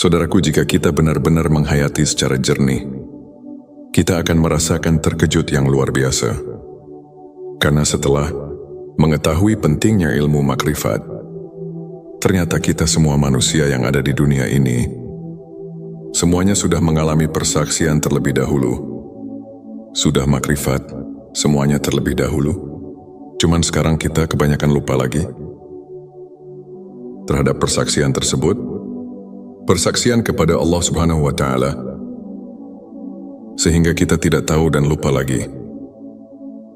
Saudaraku, jika kita benar-benar menghayati secara jernih, kita akan merasakan terkejut yang luar biasa. Karena setelah mengetahui pentingnya ilmu makrifat, ternyata kita semua manusia yang ada di dunia ini, semuanya sudah mengalami persaksian terlebih dahulu. Sudah makrifat, semuanya terlebih dahulu. Cuman sekarang kita kebanyakan lupa lagi terhadap persaksian tersebut. Persaksian kepada Allah Subhanahu wa Ta'ala, sehingga kita tidak tahu dan lupa lagi,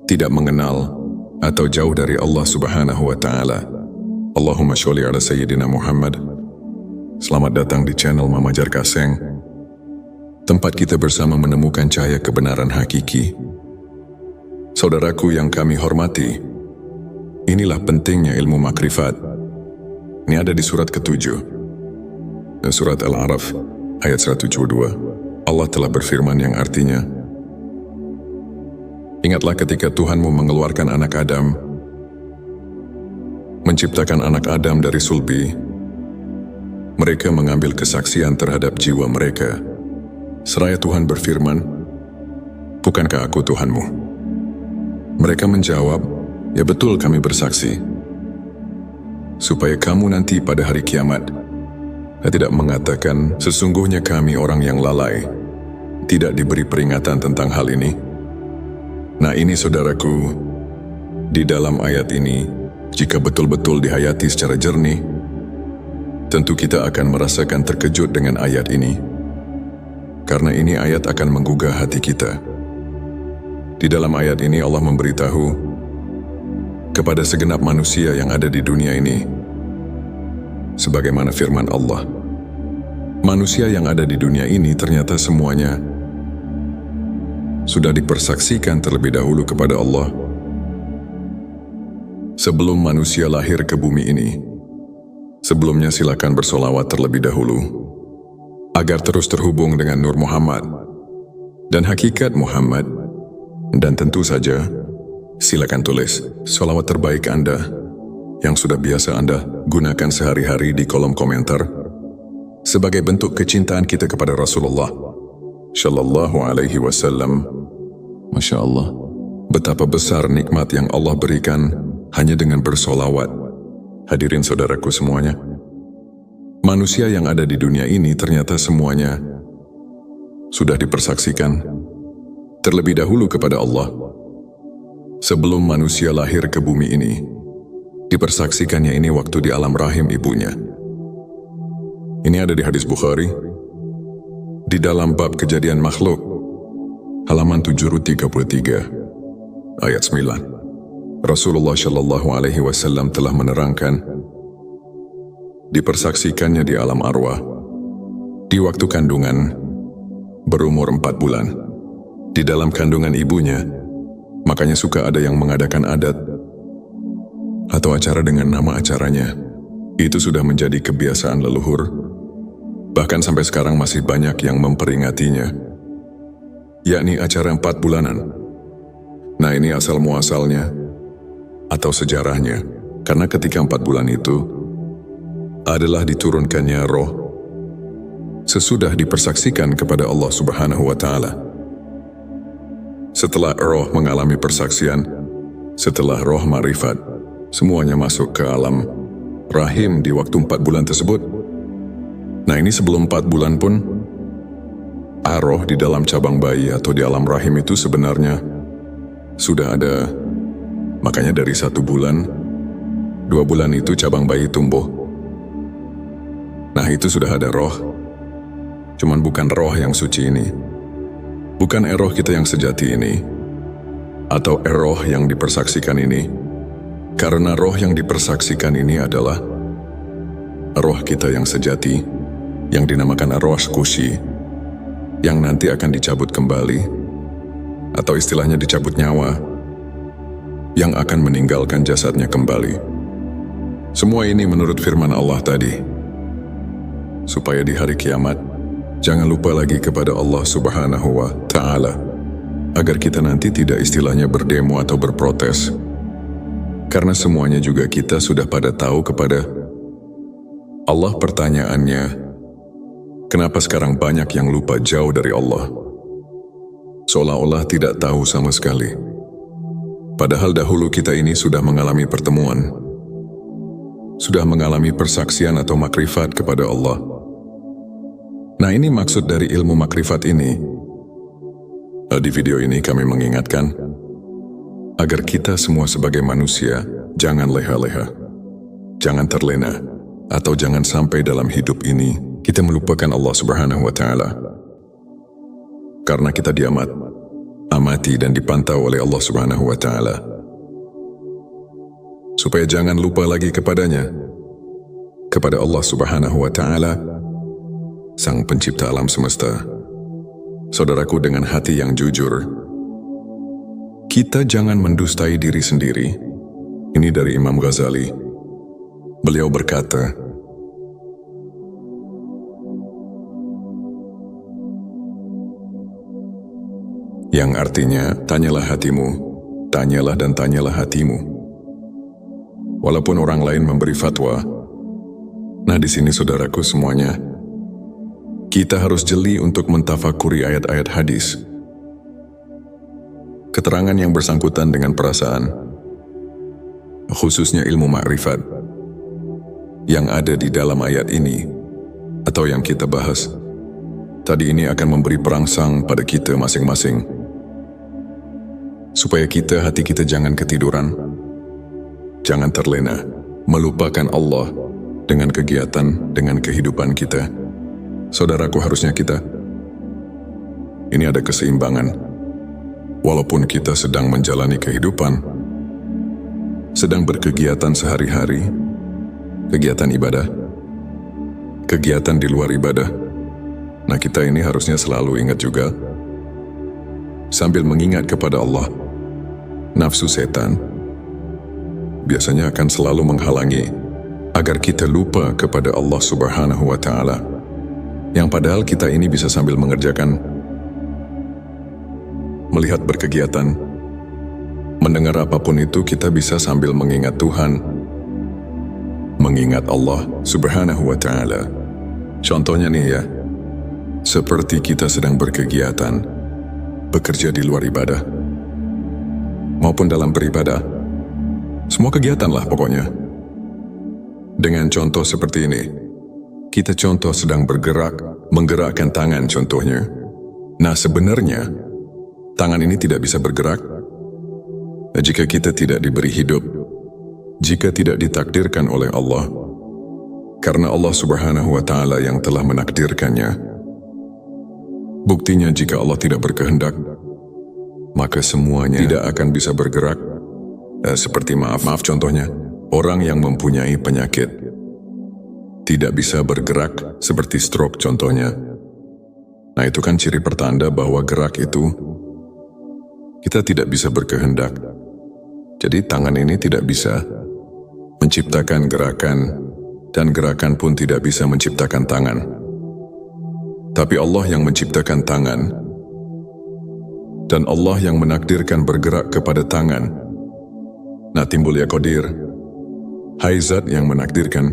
tidak mengenal atau jauh dari Allah Subhanahu wa Ta'ala. Allahumma sholli ala Sayyidina Muhammad. Selamat datang di channel Mama Jar Kaseng, tempat kita bersama menemukan cahaya kebenaran hakiki. Saudaraku yang kami hormati, inilah pentingnya ilmu makrifat. Ini ada di surat ke-7. Surat Al-A'raf ayat 172. Allah telah berfirman yang artinya, ingatlah ketika Tuhanmu mengeluarkan anak Adam, menciptakan anak Adam dari sulbi. Mereka mengambil kesaksian terhadap jiwa mereka. Seraya Tuhan berfirman, bukankah aku Tuhanmu? Mereka menjawab, ya betul, kami bersaksi. Supaya kamu nanti pada hari kiamat tidak mengatakan, sesungguhnya kami orang yang lalai, tidak diberi peringatan tentang hal ini. Nah ini saudaraku, di dalam ayat ini, jika betul-betul dihayati secara jernih, tentu kita akan merasakan terkejut dengan ayat ini. Karena ini ayat akan menggugah hati kita. Di dalam ayat ini Allah memberitahu kepada segenap manusia yang ada di dunia ini, sebagaimana firman Allah, manusia yang ada di dunia ini ternyata semuanya sudah dipersaksikan terlebih dahulu kepada Allah. Sebelum manusia lahir ke bumi ini, sebelumnya silakan bersolawat terlebih dahulu, agar terus terhubung dengan Nur Muhammad dan hakikat Muhammad. Dan tentu saja, silakan tulis solawat terbaik Anda yang sudah biasa Anda gunakan sehari-hari di kolom komentar sebagai bentuk kecintaan kita kepada Rasulullah Shallallahu Alaihi Wasallam. Masya Allah, betapa besar nikmat yang Allah berikan hanya dengan bersolawat. Hadirin saudaraku semuanya, manusia yang ada di dunia ini ternyata semuanya sudah dipersaksikan terlebih dahulu kepada Allah. Sebelum manusia lahir ke bumi ini, dipersaksikannya ini waktu di alam rahim ibunya. Ini ada di hadis Bukhari, di dalam bab kejadian makhluk, halaman 733, ayat 9. Rasulullah Shallallahu Alaihi Wasallam telah menerangkan, dipersaksikannya di alam arwah, di waktu kandungan, berumur 4 bulan, di dalam kandungan ibunya. Makanya suka ada yang mengadakan adat atau acara dengan nama acaranya. Itu sudah menjadi kebiasaan leluhur. Bahkan sampai sekarang masih banyak yang memperingatinya, yakni acara 4 bulanan. Nah ini asal muasalnya atau sejarahnya, karena ketika 4 bulan itu adalah diturunkannya roh sesudah dipersaksikan kepada Allah Subhanahu wa Ta'ala. Setelah roh mengalami persaksian, setelah roh marifat, semuanya masuk ke alam rahim di waktu 4 bulan tersebut. Nah ini sebelum 4 bulan pun, roh di dalam cabang bayi atau di alam rahim itu sebenarnya sudah ada. Makanya dari 1 bulan, 2 bulan itu cabang bayi tumbuh. Nah itu sudah ada roh. Cuman bukan roh yang suci ini, bukan roh kita yang sejati ini, atau roh yang dipersaksikan ini. Karena roh yang dipersaksikan ini adalah roh kita yang sejati, yang dinamakan roh kusi, yang nanti akan dicabut kembali, atau istilahnya dicabut nyawa, yang akan meninggalkan jasadnya kembali. Semua ini menurut firman Allah tadi, supaya di hari kiamat, jangan lupa lagi kepada Allah Subhanahu wa Ta'ala, agar kita nanti tidak istilahnya berdemo atau berprotes. Karena semuanya juga kita sudah pada tahu kepada Allah. Pertanyaannya, Kenapa sekarang banyak yang lupa jauh dari Allah? Seolah-olah tidak tahu sama sekali. Padahal dahulu kita ini sudah mengalami pertemuan, sudah mengalami persaksian atau makrifat kepada Allah. Nah, ini maksud dari ilmu makrifat ini. Di video ini kami mengingatkan agar kita semua sebagai manusia jangan leha-leha, jangan terlena, atau jangan sampai dalam hidup ini kita melupakan Allah Subhanahu wa Ta'ala. Karena kita amati dan dipantau oleh Allah Subhanahu wa Ta'ala. Supaya jangan lupa lagi kepadanya, kepada Allah Subhanahu wa Ta'ala, Sang Pencipta alam semesta. Saudaraku, dengan hati yang jujur, kita jangan mendustai diri sendiri. Ini dari Imam Ghazali. Beliau berkata, yang artinya, tanyalah hatimu, tanyalah dan tanyalah hatimu. Walaupun orang lain memberi fatwa, nah di sini saudaraku semuanya, kita harus jeli untuk mentafakuri ayat-ayat hadis. Keterangan yang bersangkutan dengan perasaan, khususnya ilmu makrifat, yang ada di dalam ayat ini, atau yang kita bahas, tadi ini akan memberi perangsang pada kita masing-masing. Supaya hati kita jangan ketiduran, jangan terlena, melupakan Allah dengan kegiatan, dengan kehidupan kita. Saudaraku, harusnya ini ada keseimbangan. Walaupun kita sedang menjalani kehidupan, sedang berkegiatan sehari-hari, kegiatan ibadah, kegiatan di luar ibadah. Nah, kita ini harusnya selalu ingat juga, sambil mengingat kepada Allah. Nafsu setan biasanya akan selalu menghalangi agar kita lupa kepada Allah Subhanahu wa Ta'ala, yang padahal kita ini bisa sambil mengerjakan, melihat berkegiatan, mendengar apapun itu, kita bisa sambil mengingat Tuhan, mengingat Allah Subhanahu wa Ta'ala. Contohnya nih ya, seperti kita sedang berkegiatan, bekerja di luar ibadah, maupun dalam beribadah, semua kegiatan lah pokoknya. Dengan contoh seperti ini, kita contoh sedang bergerak, menggerakkan tangan contohnya. Nah, sebenarnya tangan ini tidak bisa bergerak jika kita tidak diberi hidup, jika tidak ditakdirkan oleh Allah, karena Allah Subhanahu wa Ta'ala yang telah menakdirkannya. Buktinya, jika Allah tidak berkehendak, maka semuanya tidak akan bisa bergerak. Seperti maaf contohnya, orang yang mempunyai penyakit tidak bisa bergerak, seperti stroke contohnya. Nah, itu kan ciri pertanda bahwa gerak itu kita tidak bisa berkehendak. Jadi tangan ini tidak bisa menciptakan gerakan, dan gerakan pun tidak bisa menciptakan tangan. Tapi Allah yang menciptakan tangan, dan Allah yang menakdirkan bergerak kepada tangan. Nah, timbul ya qadir. Hai Zat yang menakdirkan.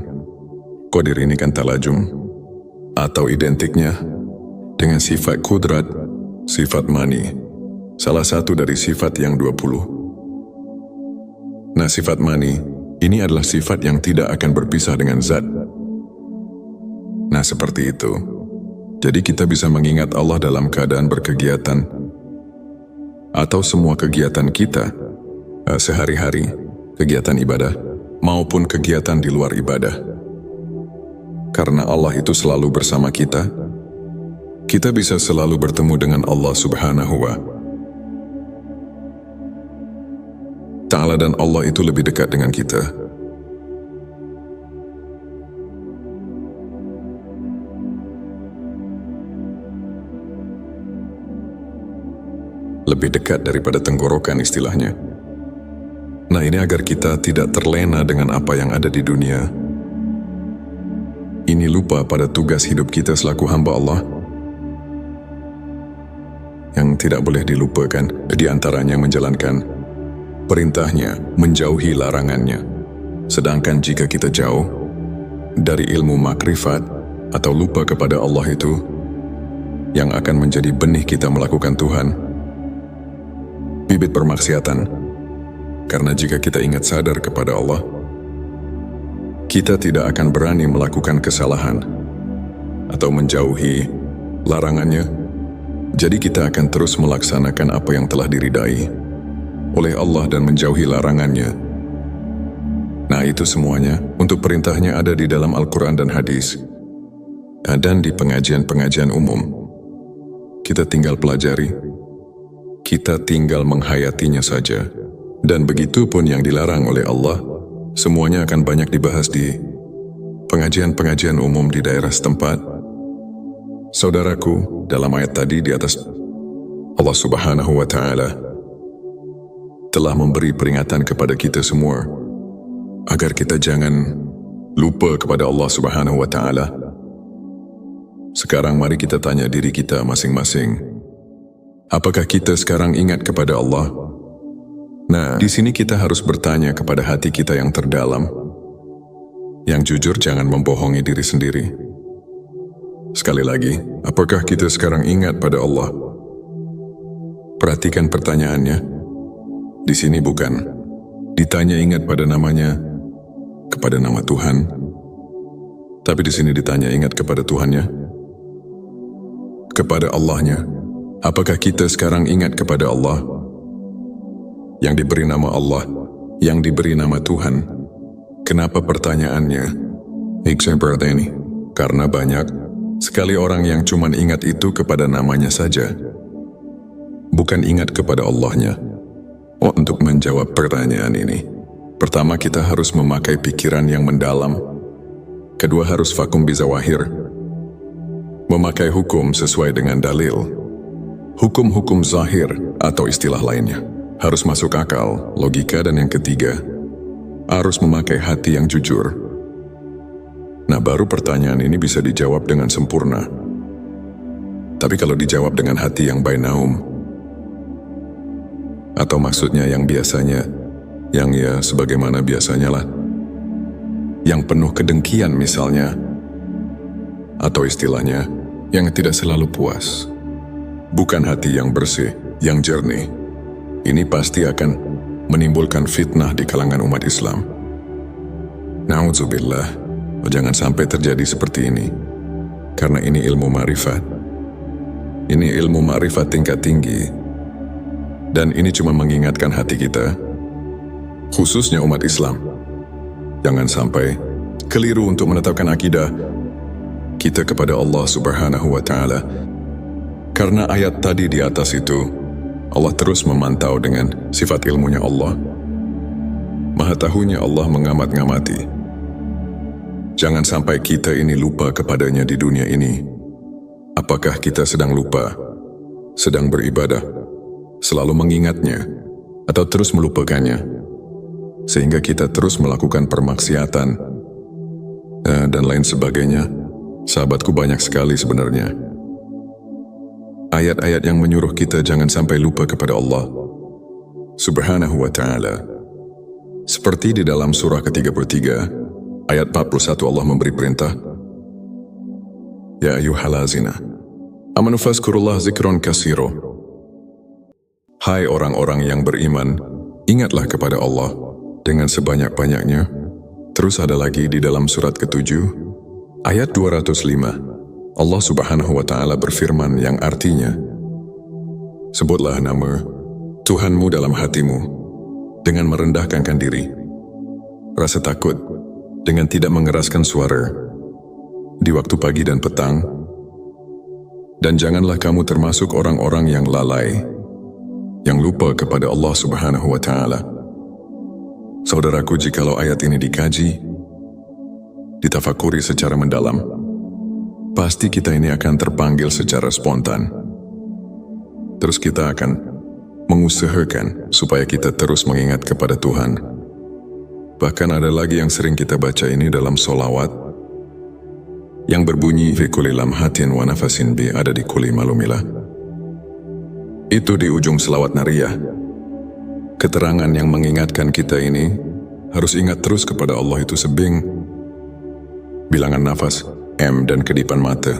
Qadir ini kan talajum, atau identiknya dengan sifat kudrat, sifat mani, salah satu dari sifat yang 20. Nah, sifat mani ini adalah sifat yang tidak akan berpisah dengan Zat. Nah, seperti itu. Jadi kita bisa mengingat Allah dalam keadaan berkegiatan, atau semua kegiatan kita sehari-hari, kegiatan ibadah maupun kegiatan di luar ibadah. Karena Allah itu selalu bersama kita, kita bisa selalu bertemu dengan Allah Subhanahu wa Ta'ala, dan Allah itu lebih dekat dengan kita. Lebih dekat daripada tenggorokan istilahnya. Nah, ini agar kita tidak terlena dengan apa yang ada di dunia. Ini lupa pada tugas hidup kita selaku hamba Allah. Yang tidak boleh dilupakan, di antaranya menjalankan perintahnya, menjauhi larangannya. Sedangkan jika kita jauh dari ilmu makrifat, atau lupa kepada Allah itu yang akan menjadi benih kita melakukan Tuhan, bibit permaksiatan. Karena jika kita ingat sadar kepada Allah, kita tidak akan berani melakukan kesalahan atau menjauhi larangannya. Jadi kita akan terus melaksanakan apa yang telah diridai oleh Allah dan menjauhi larangannya. Nah, itu semuanya untuk perintahnya ada di dalam Al-Quran dan hadis, dan di pengajian-pengajian umum. Kita tinggal pelajari, kita tinggal menghayatinya saja. Dan begitu pun yang dilarang oleh Allah, semuanya akan banyak dibahas di pengajian-pengajian umum di daerah setempat. Saudaraku, dalam ayat tadi di atas, Allah Subhanahu wa Ta'ala telah memberi peringatan kepada kita semua agar kita jangan lupa kepada Allah Subhanahu wa Ta'ala. Sekarang mari kita tanya diri kita masing-masing, apakah kita sekarang ingat kepada Allah? Nah, di sini kita harus bertanya kepada hati kita yang terdalam, yang jujur, jangan membohongi diri sendiri. Sekali lagi, apakah kita sekarang ingat pada Allah? Perhatikan pertanyaannya. Di sini bukan ditanya ingat pada namanya, kepada nama Tuhan, tapi di sini ditanya ingat kepada Tuhannya, kepada Allahnya. Apakah kita sekarang ingat kepada Allah? Yang diberi nama Allah, yang diberi nama Tuhan. Kenapa pertanyaannya seperti ini? Karena banyak sekali orang yang cuma ingat itu kepada namanya saja, bukan ingat kepada Allahnya. Untuk menjawab pertanyaan ini, pertama kita harus memakai pikiran yang mendalam. Kedua harus vakum bizawahir, memakai hukum sesuai dengan dalil. Hukum-hukum zahir atau istilah lainnya harus masuk akal, logika, dan yang ketiga, harus memakai hati yang jujur. Nah, baru pertanyaan ini bisa dijawab dengan sempurna. Tapi kalau dijawab dengan hati yang bainaum, atau maksudnya yang biasanya, yang ya sebagaimana biasanya lah, yang penuh kedengkian misalnya, atau istilahnya, yang tidak selalu puas, bukan hati yang bersih, yang jernih, ini pasti akan menimbulkan fitnah di kalangan umat Islam. Na'udzubillah, jangan sampai terjadi seperti ini. Karena ini ilmu ma'rifat. Ini ilmu ma'rifat tingkat tinggi. Dan ini cuma mengingatkan hati kita, khususnya umat Islam. Jangan sampai keliru untuk menetapkan akidah kita kepada Allah Subhanahu wa Ta'ala. Karena ayat tadi di atas itu, Allah terus memantau dengan sifat ilmunya Allah. Maha tahunya Allah mengamat-ngamati. Jangan sampai kita ini lupa kepadanya di dunia ini. Apakah kita sedang lupa, sedang beribadah, selalu mengingatnya, atau terus melupakannya, sehingga kita terus melakukan permaksiatan, dan lain sebagainya. Sahabatku, banyak sekali sebenarnya ayat-ayat yang menyuruh kita jangan sampai lupa kepada Allah Subhanahu wa Ta'ala. Seperti di dalam surah ke-33, ayat 41, Allah memberi perintah, Ya ayyuhallazina amanu fazkurullah zikron kasiro. Hai orang-orang yang beriman, ingatlah kepada Allah dengan sebanyak-banyaknya. Terus ada lagi di dalam surat ke-7, ayat 205, Allah Subhanahu wa Ta'ala berfirman yang artinya, sebutlah nama Tuhanmu dalam hatimu dengan merendahkan diri, rasa takut dengan tidak mengeraskan suara di waktu pagi dan petang, dan janganlah kamu termasuk orang-orang yang lalai, yang lupa kepada Allah Subhanahu wa Ta'ala. Saudaraku, jikalau ayat ini dikaji, ditafakuri secara mendalam, pasti kita ini akan terpanggil secara spontan. Terus kita akan mengusahakan supaya kita terus mengingat kepada Tuhan. Bahkan ada lagi yang sering kita baca ini dalam solawat, yang berbunyi, fi kulli lamhatin wa nafasin bi, ada di kulli malumilah. Itu di ujung selawat nariyah. Keterangan yang mengingatkan kita ini harus ingat terus kepada Allah itu sebing bilangan nafas, M dan kedipan mata.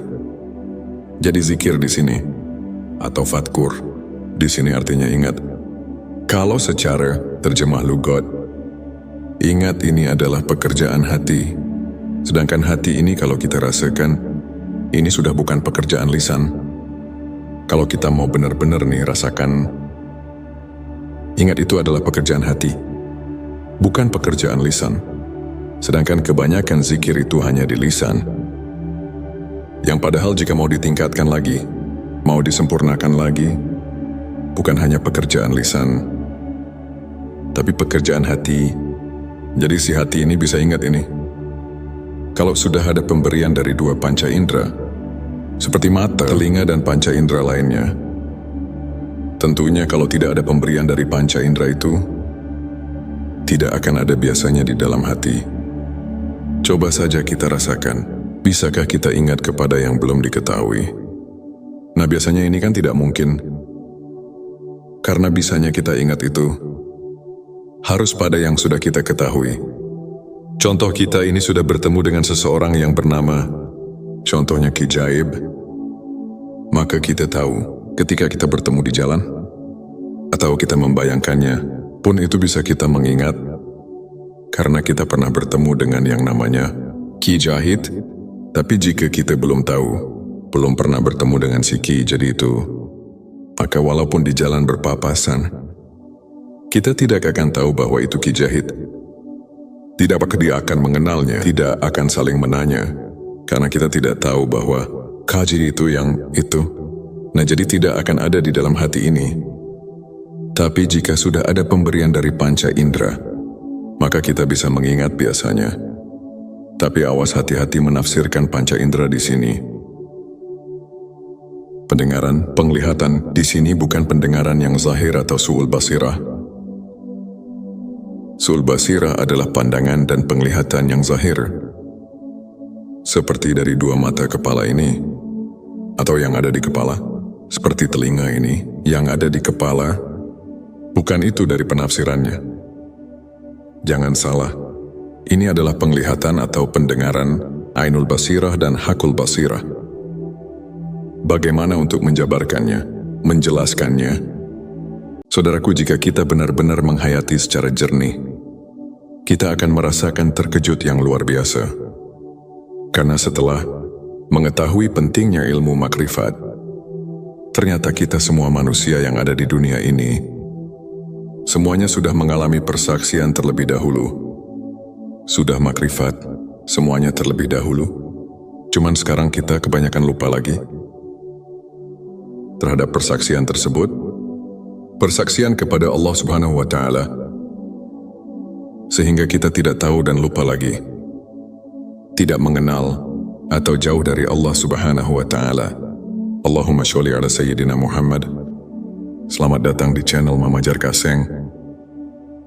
Jadi zikir di sini atau fadkur di sini artinya ingat. Kalau secara terjemah lugat, ingat ini adalah pekerjaan hati. Sedangkan hati ini kalau kita rasakan, ini sudah bukan pekerjaan lisan. Kalau kita mau benar-benar nih rasakan, ingat itu adalah pekerjaan hati, bukan pekerjaan lisan. Sedangkan kebanyakan zikir itu hanya di lisan. Yang padahal jika mau ditingkatkan lagi, mau disempurnakan lagi, bukan hanya pekerjaan lisan, tapi pekerjaan hati. Jadi si hati ini bisa ingat ini. Kalau sudah ada pemberian dari dua panca indera, seperti mata, telinga, dan panca indera lainnya, tentunya kalau tidak ada pemberian dari panca indera itu, tidak akan ada biasanya di dalam hati. Coba saja kita rasakan, bisakah kita ingat kepada yang belum diketahui? Nah biasanya ini kan tidak mungkin, karena bisanya kita ingat itu harus pada yang sudah kita ketahui. Contoh kita ini sudah bertemu dengan seseorang yang bernama, contohnya Ki Jaib, maka kita tahu ketika kita bertemu di jalan, atau kita membayangkannya, pun itu bisa kita mengingat, karena kita pernah bertemu dengan yang namanya Ki Jahid. Tapi jika kita belum tahu, belum pernah bertemu dengan si Ki jadi itu, maka walaupun di jalan berpapasan, kita tidak akan tahu bahwa itu Ki Jahid. Tidak apakah dia akan mengenalnya, tidak akan saling menanya, karena kita tidak tahu bahwa Kaji itu yang itu. Nah jadi tidak akan ada di dalam hati ini. Tapi jika sudah ada pemberian dari panca indera, maka kita bisa mengingat biasanya. Tapi awas hati-hati menafsirkan panca indera di sini. Pendengaran, penglihatan di sini bukan pendengaran yang zahir atau su'ul basirah. Su'ul basirah adalah pandangan dan penglihatan yang zahir. Seperti dari dua mata kepala ini, atau yang ada di kepala. Seperti telinga ini, yang ada di kepala. Bukan itu dari penafsirannya. Jangan salah, ini adalah penglihatan atau pendengaran, ainul basirah dan hakul basirah. Bagaimana untuk menjabarkannya, menjelaskannya? Saudaraku, jika kita benar-benar menghayati secara jernih, kita akan merasakan terkejut yang luar biasa. Karena setelah mengetahui pentingnya ilmu makrifat, ternyata kita semua manusia yang ada di dunia ini, semuanya sudah mengalami persaksian terlebih dahulu. Sudah makrifat, semuanya terlebih dahulu. Cuman sekarang kita kebanyakan lupa lagi terhadap persaksian tersebut. Persaksian kepada Allah Subhanahu wa Ta'ala, sehingga kita tidak tahu dan lupa lagi, tidak mengenal atau jauh dari Allah Subhanahu wa Ta'ala. Allahumma sholli ala Sayyidina Muhammad. Selamat datang di channel Mama Jar Kaseng,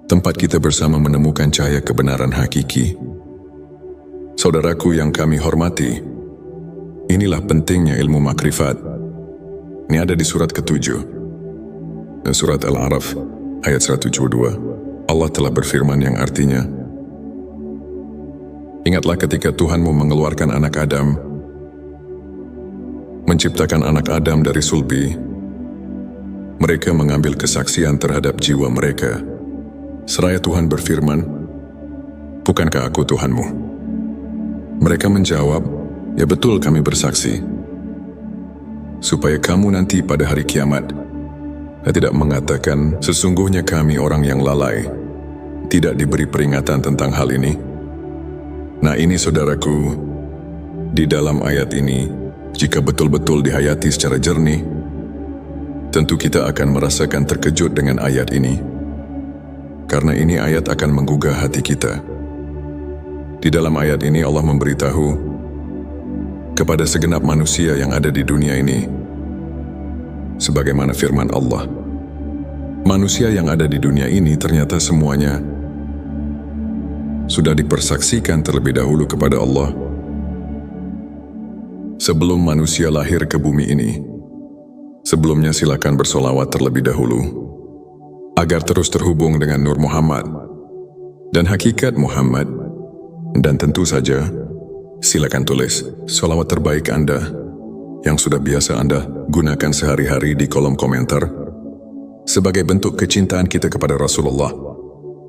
tempat kita bersama menemukan cahaya kebenaran hakiki. Saudaraku yang kami hormati, inilah pentingnya ilmu makrifat. Ini ada di surat ke-7, surat Al-A'raf, ayat 172. Allah telah berfirman yang artinya, ingatlah ketika Tuhanmu mengeluarkan anak Adam, menciptakan anak Adam dari sulbi. Mereka mengambil kesaksian terhadap jiwa mereka. Seraya Tuhan berfirman, bukankah aku Tuhanmu? Mereka menjawab, ya betul kami bersaksi. Supaya kamu nanti pada hari kiamat tidak mengatakan, sesungguhnya kami orang yang lalai, tidak diberi peringatan tentang hal ini. Nah ini saudaraku, di dalam ayat ini, jika betul-betul dihayati secara jernih, tentu kita akan merasakan terkejut dengan ayat ini. Karena ini ayat akan menggugah hati kita. Di dalam ayat ini Allah memberitahu kepada segenap manusia yang ada di dunia ini, sebagaimana firman Allah, manusia yang ada di dunia ini ternyata semuanya sudah dipersaksikan terlebih dahulu kepada Allah. Sebelum manusia lahir ke bumi ini, sebelumnya silakan bersolawat terlebih dahulu, agar terus terhubung dengan Nur Muhammad dan hakikat Muhammad, dan tentu saja Silakan tulis sholawat terbaik Anda yang sudah biasa Anda gunakan sehari-hari di kolom komentar sebagai bentuk kecintaan kita kepada Rasulullah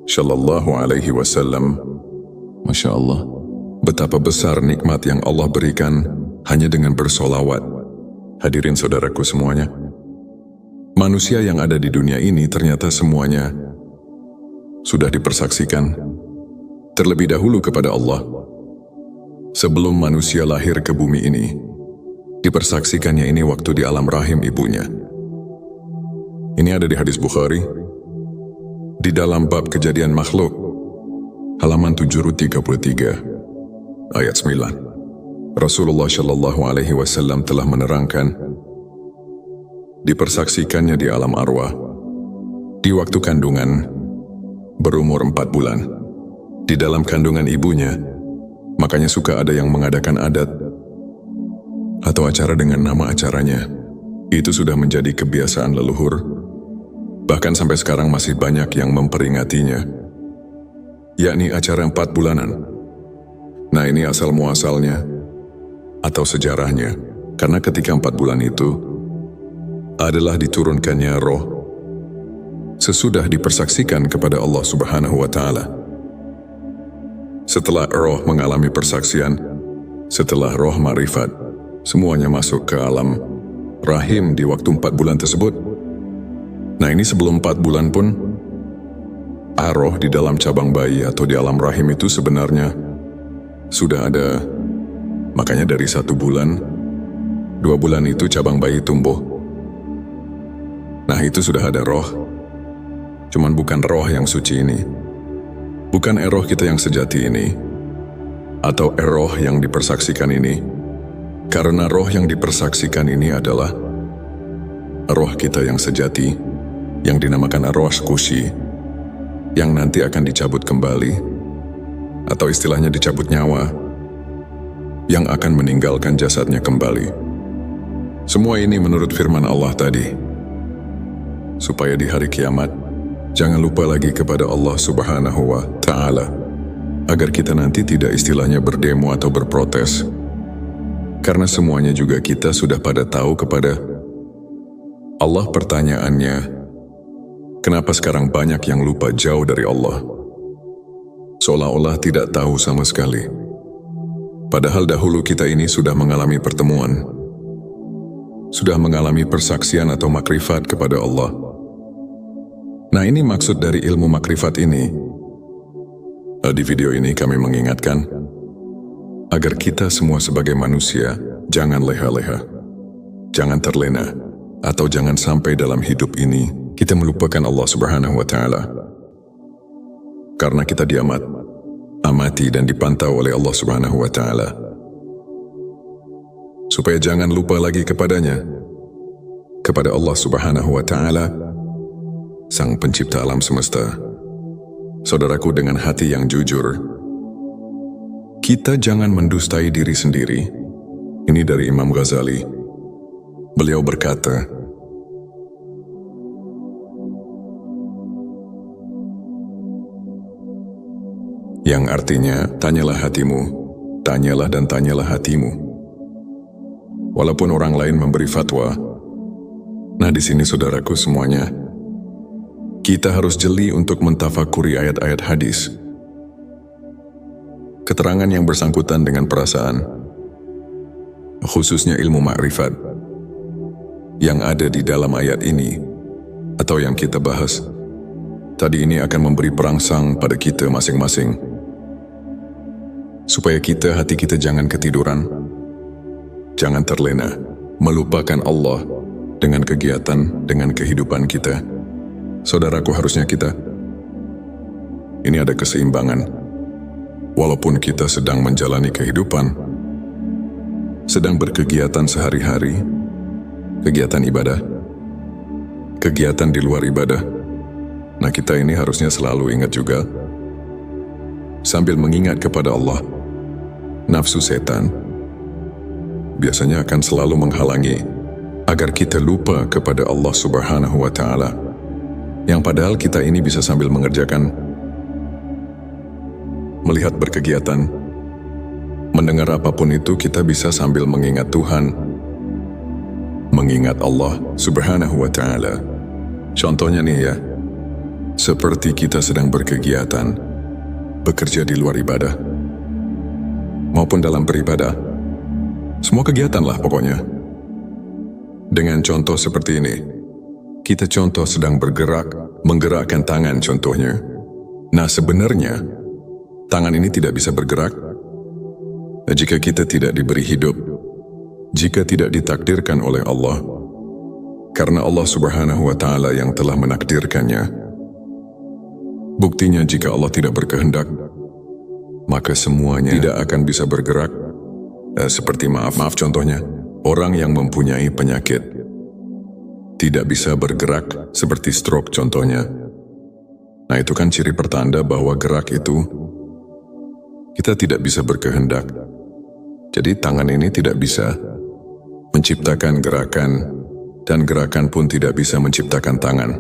Shallallahu Alaihi Wasallam. Masya Allah, betapa besar nikmat yang Allah berikan hanya dengan bersolawat. Hadirin saudaraku semuanya, manusia yang ada di dunia ini ternyata semuanya sudah dipersaksikan terlebih dahulu kepada Allah. Sebelum manusia lahir ke bumi ini, dipersaksikannya ini waktu di alam rahim ibunya. Ini ada di hadis Bukhari, di dalam bab kejadian makhluk, halaman 733, ayat 9. Rasulullah Shallallahu Alaihi Wasallam telah menerangkan, dipersaksikannya di alam arwah, di waktu kandungan, berumur 4 bulan, di dalam kandungan ibunya. Makanya suka ada yang mengadakan adat atau acara dengan nama acaranya. Itu sudah menjadi kebiasaan leluhur. Bahkan sampai sekarang masih banyak yang memperingatinya, yakni acara 4 bulanan. Nah, ini asal muasalnya atau sejarahnya, karena ketika 4 bulan itu adalah diturunkannya roh sesudah dipersaksikan kepada Allah Subhanahu wa Ta'ala. Setelah roh mengalami persaksian, setelah roh ma'rifat, semuanya masuk ke alam rahim di waktu 4 bulan tersebut. Nah, ini sebelum 4 bulan pun, roh di dalam cabang bayi atau di alam rahim itu sebenarnya sudah ada. Makanya dari 1 bulan, 2 bulan itu cabang bayi tumbuh. Nah, itu sudah ada roh. Cuman bukan roh yang suci ini. Bukan roh kita yang sejati ini, atau roh yang dipersaksikan ini, karena roh yang dipersaksikan ini adalah roh kita yang sejati, yang dinamakan arwah kusi, yang nanti akan dicabut kembali, atau istilahnya dicabut nyawa, yang akan meninggalkan jasadnya kembali. Semua ini menurut firman Allah tadi, supaya di hari kiamat, jangan lupa lagi kepada Allah Subhanahu wa Ta'ala, agar kita nanti tidak istilahnya berdemo atau berprotes. Karena semuanya juga kita sudah pada tahu kepada Allah. Pertanyaannya, kenapa sekarang banyak yang lupa jauh dari Allah? Seolah-olah tidak tahu sama sekali. Padahal dahulu kita ini sudah mengalami pertemuan, sudah mengalami persaksian atau makrifat kepada Allah. Nah, ini maksud dari ilmu makrifat ini. Di video ini kami mengingatkan agar kita semua sebagai manusia jangan leha-leha, jangan terlena, atau jangan sampai dalam hidup ini kita melupakan Allah Subhanahu wa Ta'ala. Karena kita amati dan dipantau oleh Allah Subhanahu wa Ta'ala. Supaya jangan lupa lagi kepadanya, kepada Allah Subhanahu wa Ta'ala, Sang Pencipta alam semesta. Saudaraku, dengan hati yang jujur, kita jangan mendustai diri sendiri. Ini dari Imam Ghazali. Beliau berkata, yang artinya, tanyalah hatimu, tanyalah dan tanyalah hatimu. Walaupun orang lain memberi fatwa. Nah, di sini saudaraku semuanya, kita harus jeli untuk mentafakuri ayat-ayat hadis. Keterangan yang bersangkutan dengan perasaan, khususnya ilmu makrifat, yang ada di dalam ayat ini, atau yang kita bahas, tadi ini akan memberi perangsang pada kita masing-masing. Supaya hati kita jangan ketiduran, jangan terlena, melupakan Allah dengan kegiatan, dengan kehidupan kita. Saudaraku, harusnya ini ada keseimbangan. Walaupun kita sedang menjalani kehidupan, sedang berkegiatan sehari-hari, kegiatan ibadah, kegiatan di luar ibadah. Nah, kita ini harusnya selalu ingat juga, sambil mengingat kepada Allah. Nafsu setan biasanya akan selalu menghalangi agar kita lupa kepada Allah Subhanahu wa Ta'ala. Yang padahal kita ini bisa sambil mengerjakan, melihat berkegiatan, Mendengar apapun itu kita bisa sambil mengingat Tuhan, mengingat Allah Subhanahu wa Ta'ala. Contohnya nih ya, seperti kita sedang berkegiatan, bekerja di luar ibadah, maupun dalam beribadah. Semua kegiatan lah pokoknya. Dengan contoh seperti ini, kita contoh sedang bergerak, menggerakkan tangan contohnya. Nah sebenarnya, tangan ini tidak bisa bergerak jika kita tidak diberi hidup, jika tidak ditakdirkan oleh Allah, karena Allah Subhanahu wa Ta'ala yang telah menakdirkannya. Buktinya jika Allah tidak berkehendak, maka semuanya tidak akan bisa bergerak. Seperti maaf contohnya, orang yang mempunyai penyakit tidak bisa bergerak seperti stroke contohnya. Nah itu kan ciri pertanda bahwa gerak itu kita tidak bisa berkehendak. Jadi tangan ini tidak bisa menciptakan gerakan, dan gerakan pun tidak bisa menciptakan tangan.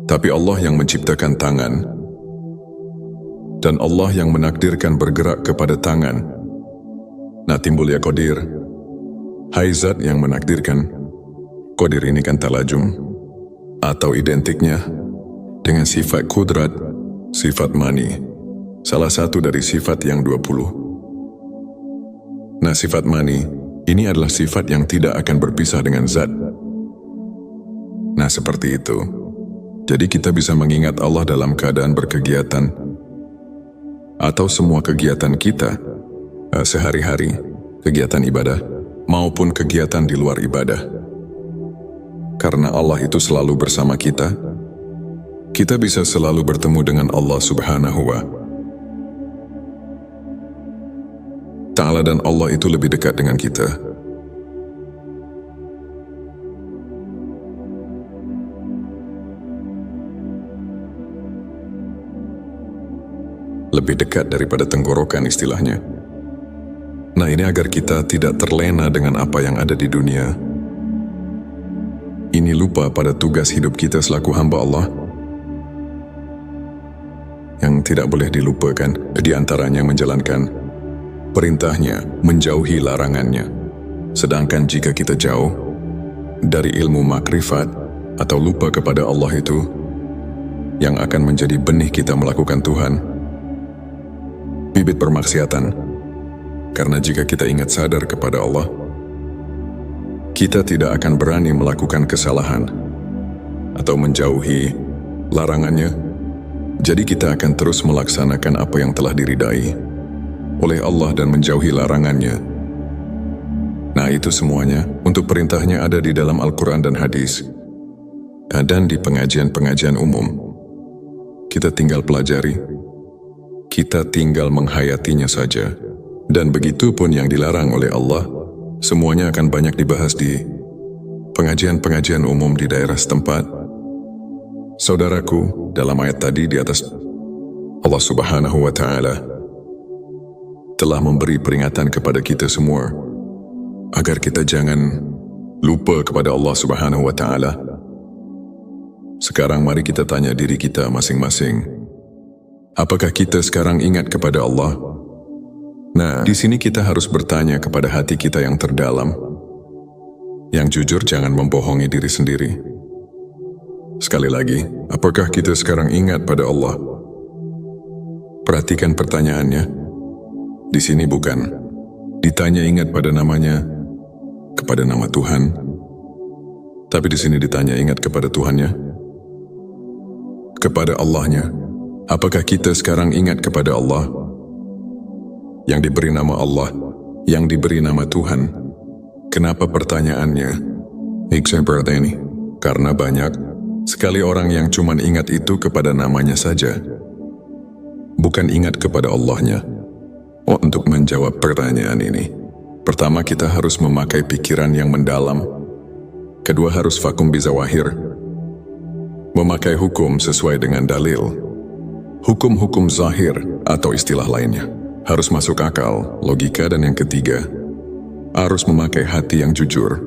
Tapi Allah yang menciptakan tangan, dan Allah yang menakdirkan bergerak kepada tangan. Nah timbul ya qadir. Hai zat yang menakdirkan. Qadir ini kan talajum, atau identiknya dengan sifat kudrat, sifat mani, salah satu dari sifat yang 20. Nah sifat mani, ini adalah sifat yang tidak akan berpisah dengan zat. Nah seperti itu. Jadi kita bisa mengingat Allah dalam keadaan berkegiatan, atau semua kegiatan kita, sehari-hari, kegiatan ibadah, maupun kegiatan di luar ibadah. Karena Allah itu selalu bersama kita bisa selalu bertemu dengan Allah Subhanahu wa Ta'ala, dan Allah itu lebih dekat dengan kita. Lebih dekat daripada tenggorokan istilahnya. Nah ini agar kita tidak terlena dengan apa yang ada di dunia. Ini lupa pada tugas hidup kita selaku hamba Allah. Yang tidak boleh dilupakan, di antaranya menjalankan perintahnya, menjauhi larangannya. Sedangkan jika kita jauh dari ilmu makrifat atau lupa kepada Allah itu, yang akan menjadi benih kita melakukan Tuhan, bibit permaksiatan. Karena jika kita ingat sadar kepada Allah, kita tidak akan berani melakukan kesalahan atau menjauhi larangannya. Jadi kita akan terus melaksanakan apa yang telah diridai oleh Allah dan menjauhi larangannya. Nah itu semuanya untuk perintahnya ada di dalam Al-Quran dan hadis, dan di pengajian-pengajian umum. Kita tinggal pelajari, kita tinggal menghayatinya saja. Dan begitu pun yang dilarang oleh Allah, semuanya akan banyak dibahas di pengajian-pengajian umum di daerah setempat. Saudaraku, dalam ayat tadi di atas, Allah Subhanahu wa Ta'ala telah memberi peringatan kepada kita semua agar kita jangan lupa kepada Allah Subhanahu wa Ta'ala. Sekarang mari kita tanya diri kita masing-masing, apakah kita sekarang ingat kepada Allah? Nah, di sini kita harus bertanya kepada hati kita yang terdalam. Yang jujur, jangan membohongi diri sendiri. Sekali lagi, apakah kita sekarang ingat pada Allah? Perhatikan pertanyaannya. Di sini bukan ditanya ingat pada namanya, kepada nama Tuhan, tapi di sini ditanya ingat kepada Tuhannya, kepada Allahnya. Apakah kita sekarang ingat kepada Allah? Yang diberi nama Allah, yang diberi nama Tuhan. Kenapa pertanyaannya seperti ini? Karena banyak sekali orang yang cuma ingat itu kepada namanya saja, bukan ingat kepada Allahnya. Untuk menjawab pertanyaan ini, pertama kita harus memakai pikiran yang mendalam. Kedua harus vakum bizawahir, memakai hukum sesuai dengan dalil. Hukum-hukum zahir atau istilah lainnya harus masuk akal, logika, dan yang ketiga harus memakai hati yang jujur.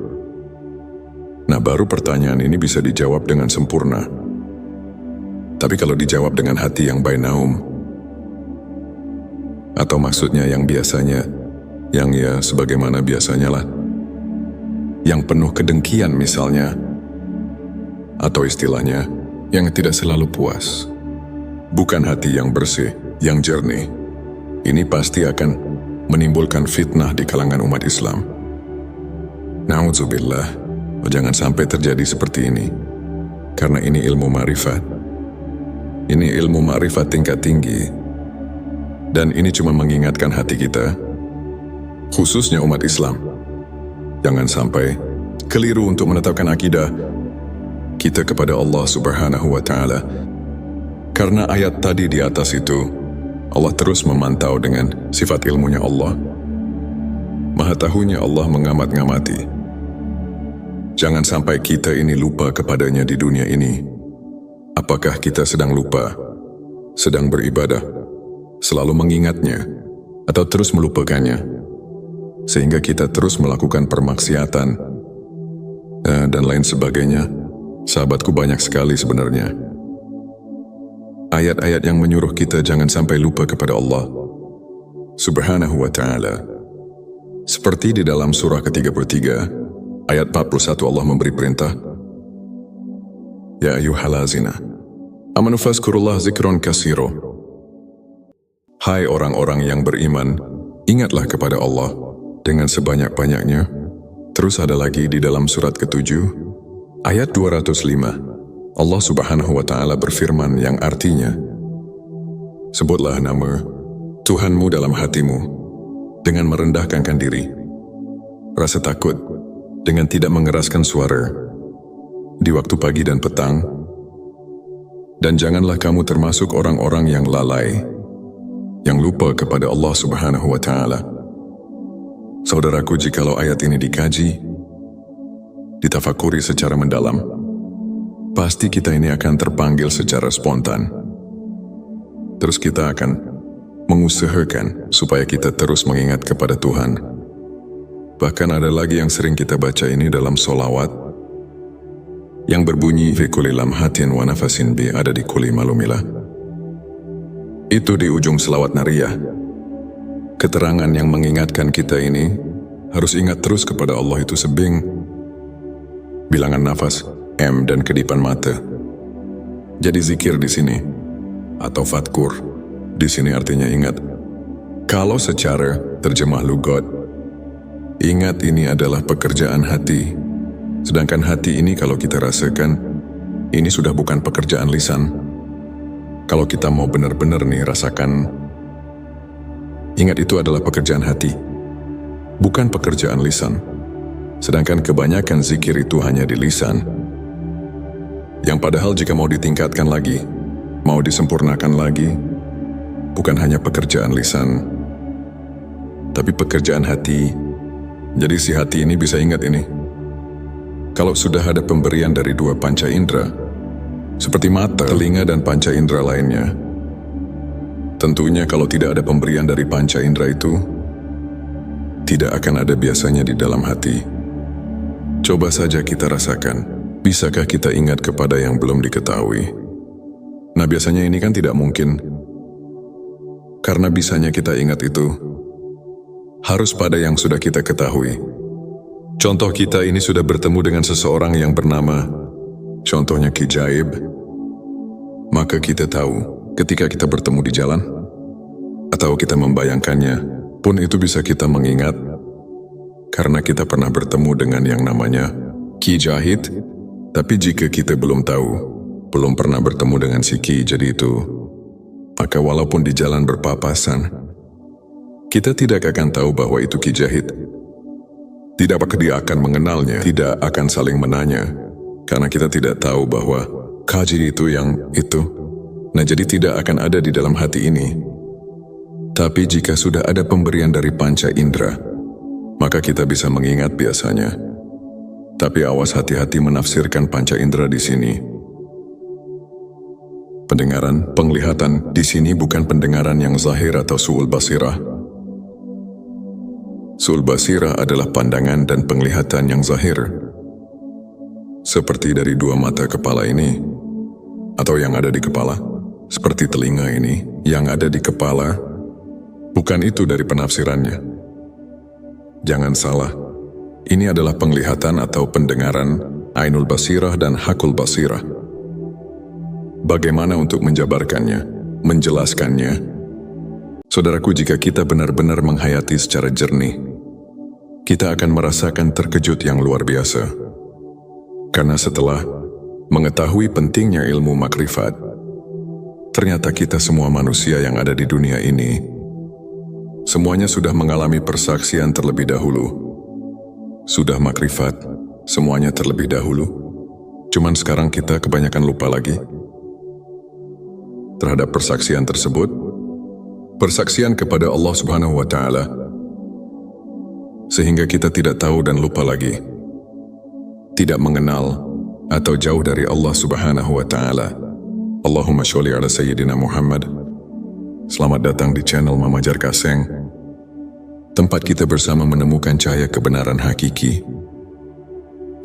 Nah baru pertanyaan ini bisa dijawab dengan sempurna. Tapi kalau dijawab dengan hati yang bainaum, Atau maksudnya yang biasanya, yang ya sebagaimana biasanya lah. Yang penuh kedengkian misalnya. Atau istilahnya, yang tidak selalu puas. Bukan hati yang bersih, yang jernih. Ini pasti akan menimbulkan fitnah di kalangan umat Islam. Na'udzubillah, jangan sampai terjadi seperti ini. Karena ini ilmu ma'rifat. Ini ilmu ma'rifat tingkat tinggi. Dan ini cuma mengingatkan hati kita, khususnya umat Islam. Jangan sampai keliru untuk menetapkan akidah kita kepada Allah Subhanahu wa Ta'ala. Karena ayat tadi di atas itu, Allah terus memantau dengan sifat ilmunya Allah. Maha tahunya Allah mengamat-ngamati. Jangan sampai kita ini lupa kepadanya di dunia ini. Apakah kita sedang lupa, sedang beribadah, selalu mengingatnya, atau terus melupakannya, sehingga kita terus melakukan permaksiatan, dan lain sebagainya. Sahabatku, banyak sekali sebenarnya ayat-ayat yang menyuruh kita jangan sampai lupa kepada Allah Subhanahu wa Ta'ala. Seperti di dalam surah ke-33, ayat 41 Allah memberi perintah, Ya ayyuhallazina amanu fazkurullah zikron kasiro. Hai orang-orang yang beriman, ingatlah kepada Allah dengan sebanyak-banyaknya. Terus ada lagi di dalam surat ke-7, ayat 205, Allah Subhanahu wa Ta'ala berfirman yang artinya, sebutlah nama Tuhanmu dalam hatimu dengan merendahkan diri, rasa takut dengan tidak mengeraskan suara di waktu pagi dan petang, dan janganlah kamu termasuk orang-orang yang lalai, yang lupa kepada Allah Subhanahu wa Ta'ala. Saudaraku, jikalau ayat ini dikaji, ditafakuri secara mendalam, pasti kita ini akan terpanggil secara spontan. Terus kita akan mengusahakan supaya kita terus mengingat kepada Tuhan. Bahkan ada lagi yang sering kita baca ini dalam solawat, yang berbunyi, fi kulli lamhatin wa nafasin bi, ada di kulli malumilah. Itu di ujung selawat nariyah. Keterangan yang mengingatkan kita ini, harus ingat terus kepada Allah itu sebing, bilangan nafas, M, dan kedipan mata. Jadi zikir di sini, atau fatkur, di sini artinya ingat. Kalau secara terjemah lugat, ingat ini adalah pekerjaan hati. Sedangkan hati ini kalau kita rasakan, ini sudah bukan pekerjaan lisan. Kalau kita mau benar-benar nih rasakan, ingat itu adalah pekerjaan hati, bukan pekerjaan lisan. Sedangkan kebanyakan zikir itu hanya di lisan. Yang padahal jika mau ditingkatkan lagi, mau disempurnakan lagi, bukan hanya pekerjaan lisan, tapi pekerjaan hati. Jadi si hati ini bisa ingat ini. Kalau sudah ada pemberian dari dua panca indera, seperti mata, telinga, dan panca indera lainnya, tentunya kalau tidak ada pemberian dari panca indera itu, tidak akan ada biasanya di dalam hati. Coba saja kita rasakan. Bisakah kita ingat kepada yang belum diketahui? Nah, biasanya ini kan tidak mungkin. Karena bisanya kita ingat itu harus pada yang sudah kita ketahui. Contoh, kita ini sudah bertemu dengan seseorang yang bernama, contohnya Ki Jaib. Maka kita tahu ketika kita bertemu di jalan, atau kita membayangkannya, pun itu bisa kita mengingat, karena kita pernah bertemu dengan yang namanya Ki Jahid. Tapi jika kita belum tahu, belum pernah bertemu dengan si Ki jadi itu, maka walaupun di jalan berpapasan, kita tidak akan tahu bahwa itu Ki Jahid. Tidak apakah dia akan mengenalnya, tidak akan saling menanya, karena kita tidak tahu bahwa Kaji itu yang itu. Nah, jadi tidak akan ada di dalam hati ini. Tapi jika sudah ada pemberian dari panca indera, maka kita bisa mengingat biasanya. Tapi awas, hati-hati menafsirkan panca indera di sini. Pendengaran, penglihatan di sini bukan pendengaran yang zahir atau su'ul basirah. Su'ul basirah adalah pandangan dan penglihatan yang zahir. Seperti dari dua mata kepala ini, atau yang ada di kepala. Seperti telinga ini, yang ada di kepala. Bukan itu dari penafsirannya. Jangan salah, ini adalah penglihatan atau pendengaran Ainul Basirah dan Hakul Basirah. Bagaimana untuk menjabarkannya, menjelaskannya? Saudaraku, jika kita benar-benar menghayati secara jernih, kita akan merasakan terkejut yang luar biasa. Karena setelah mengetahui pentingnya ilmu makrifat, ternyata kita semua manusia yang ada di dunia ini, semuanya sudah mengalami persaksian terlebih dahulu. Sudah makrifat, semuanya terlebih dahulu. Cuman sekarang kita kebanyakan lupa lagi terhadap persaksian tersebut. Persaksian kepada Allah Subhanahu wa Ta'ala, sehingga kita tidak tahu dan lupa lagi, tidak mengenal atau jauh dari Allah Subhanahu wa Ta'ala. Allahumma sholli ala Sayyidina Muhammad. Selamat datang di channel Mama Jar Kaseng, tempat kita bersama menemukan cahaya kebenaran hakiki.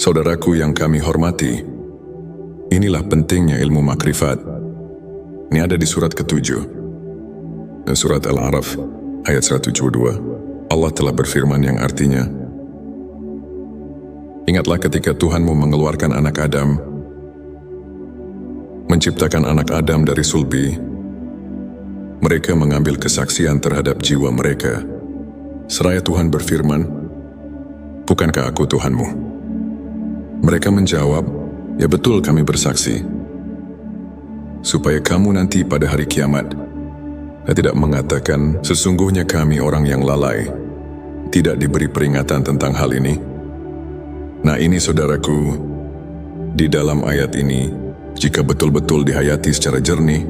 Saudaraku yang kami hormati, inilah pentingnya ilmu makrifat. Ini ada di surat ke-7. Surat Al-A'raf ayat 172. Allah telah berfirman yang artinya, ingatlah ketika Tuhanmu mengeluarkan anak Adam, menciptakan anak Adam dari sulbi. Mereka mengambil kesaksian terhadap jiwa mereka. Seraya Tuhan berfirman, bukankah aku Tuhanmu? Mereka menjawab, ya betul kami bersaksi. Supaya kamu nanti pada hari kiamat tidak mengatakan, sesungguhnya kami orang yang lalai, tidak diberi peringatan tentang hal ini. Nah ini saudaraku, di dalam ayat ini, jika betul-betul dihayati secara jernih,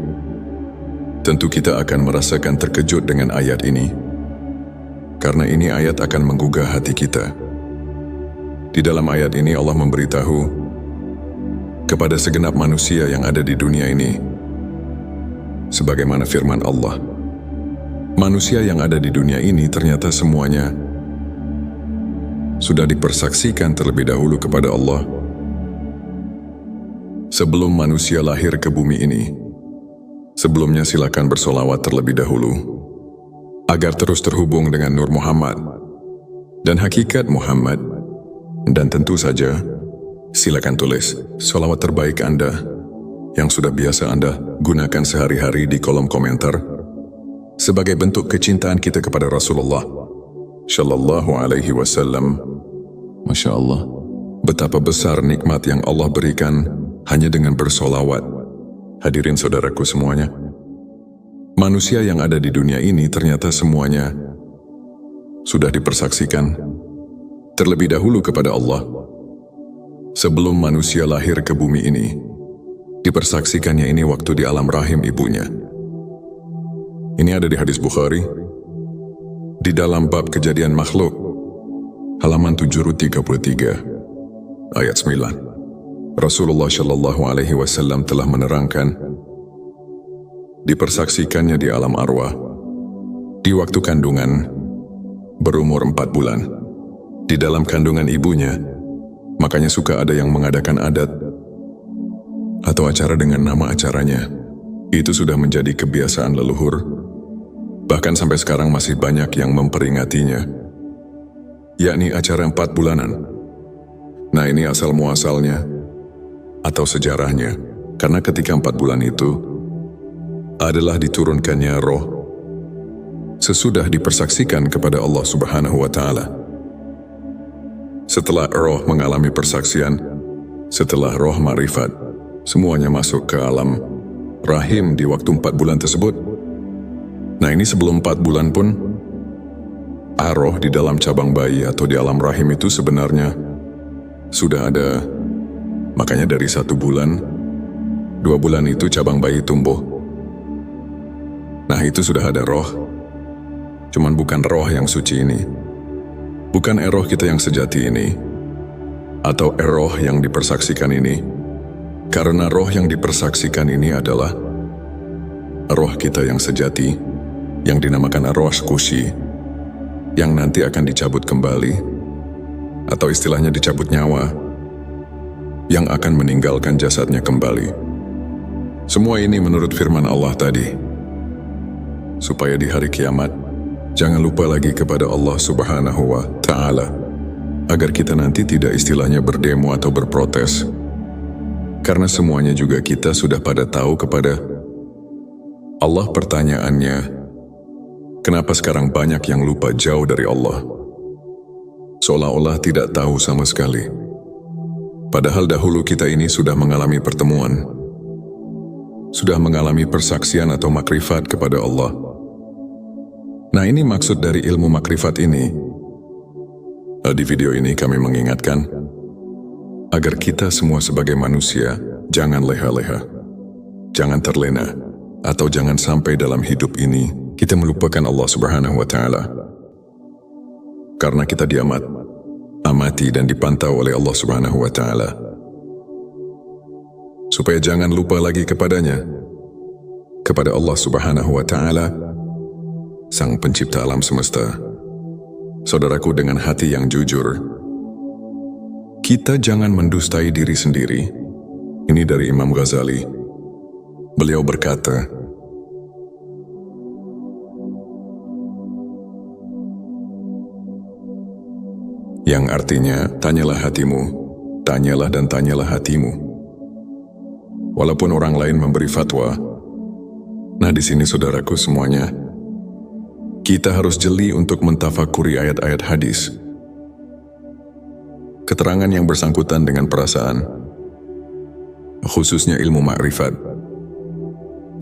tentu kita akan merasakan terkejut dengan ayat ini. Karena ini ayat akan menggugah hati kita. Di dalam ayat ini Allah memberitahu kepada segenap manusia yang ada di dunia ini, sebagaimana firman Allah, manusia yang ada di dunia ini ternyata semuanya sudah dipersaksikan terlebih dahulu kepada Allah. Sebelum manusia lahir ke bumi ini, sebelumnya silakan bersolawat terlebih dahulu, agar terus terhubung dengan Nur Muhammad dan hakikat Muhammad. Dan tentu saja, silakan tulis solawat terbaik Anda yang sudah biasa Anda gunakan sehari-hari di kolom komentar sebagai bentuk kecintaan kita kepada Rasulullah Shallallahu Alaihi Wasallam. Masya Allah, betapa besar nikmat yang Allah berikan hanya dengan bersolawat. Hadirin saudaraku semuanya, manusia yang ada di dunia ini ternyata semuanya sudah dipersaksikan terlebih dahulu kepada Allah. Sebelum manusia lahir ke bumi ini, dipersaksikannya ini waktu di alam rahim ibunya. Ini ada di hadis Bukhari, di dalam bab kejadian makhluk, halaman 733, ayat 9. Rasulullah Shallallahu Alaihi Wasallam telah menerangkan, dipersaksikannya di alam arwah, di waktu kandungan, berumur 4 bulan, di dalam kandungan ibunya. Makanya suka ada yang mengadakan adat atau acara dengan nama acaranya. Itu sudah menjadi kebiasaan leluhur. Bahkan sampai sekarang masih banyak yang memperingatinya, yakni acara 4 bulanan. Nah ini asal muasalnya atau sejarahnya, karena ketika 4 bulan itu adalah diturunkannya roh sesudah dipersaksikan kepada Allah Subhanahu wa Ta'ala. Setelah roh mengalami persaksian, setelah roh ma'rifat, semuanya masuk ke alam rahim di waktu 4 bulan tersebut. Nah ini sebelum 4 bulan pun, roh di dalam cabang bayi atau di alam rahim itu sebenarnya sudah ada. Makanya dari 1 bulan, 2 bulan itu cabang bayi tumbuh. Nah itu sudah ada roh. Cuman bukan roh yang suci ini, bukan roh kita yang sejati ini, atau roh yang dipersaksikan ini. Karena roh yang dipersaksikan ini adalah roh kita yang sejati, yang dinamakan arwah kusi, yang nanti akan dicabut kembali, atau istilahnya dicabut nyawa, yang akan meninggalkan jasadnya kembali. Semua ini menurut firman Allah tadi, supaya di hari kiamat Jangan lupa lagi kepada Allah Subhanahu wa Ta'ala, agar kita nanti tidak istilahnya berdemo atau berprotes. Karena semuanya juga kita sudah pada tahu kepada Allah. Pertanyaannya, kenapa sekarang banyak yang lupa jauh dari Allah? Seolah-olah tidak tahu sama sekali. Padahal dahulu kita ini sudah mengalami pertemuan, sudah mengalami persaksian atau makrifat kepada Allah. Nah, ini maksud dari ilmu makrifat ini. Di video ini kami mengingatkan agar kita semua sebagai manusia jangan leha-leha, jangan terlena, atau jangan sampai dalam hidup ini kita melupakan Allah Subhanahu wa Ta'ala. Karena kita diamati dan dipantau oleh Allah Subhanahu wa Ta'ala. Supaya jangan lupa lagi kepadanya, kepada Allah Subhanahu wa Ta'ala, Sang Pencipta alam semesta. Saudaraku, dengan hati yang jujur, kita jangan mendustai diri sendiri. Ini dari Imam Ghazali. Beliau berkata, yang artinya, tanyalah hatimu, tanyalah dan tanyalah hatimu. Walaupun orang lain memberi fatwa, nah di sini saudaraku semuanya, kita harus jeli untuk mentafakuri ayat-ayat hadis. Keterangan yang bersangkutan dengan perasaan, khususnya ilmu makrifat,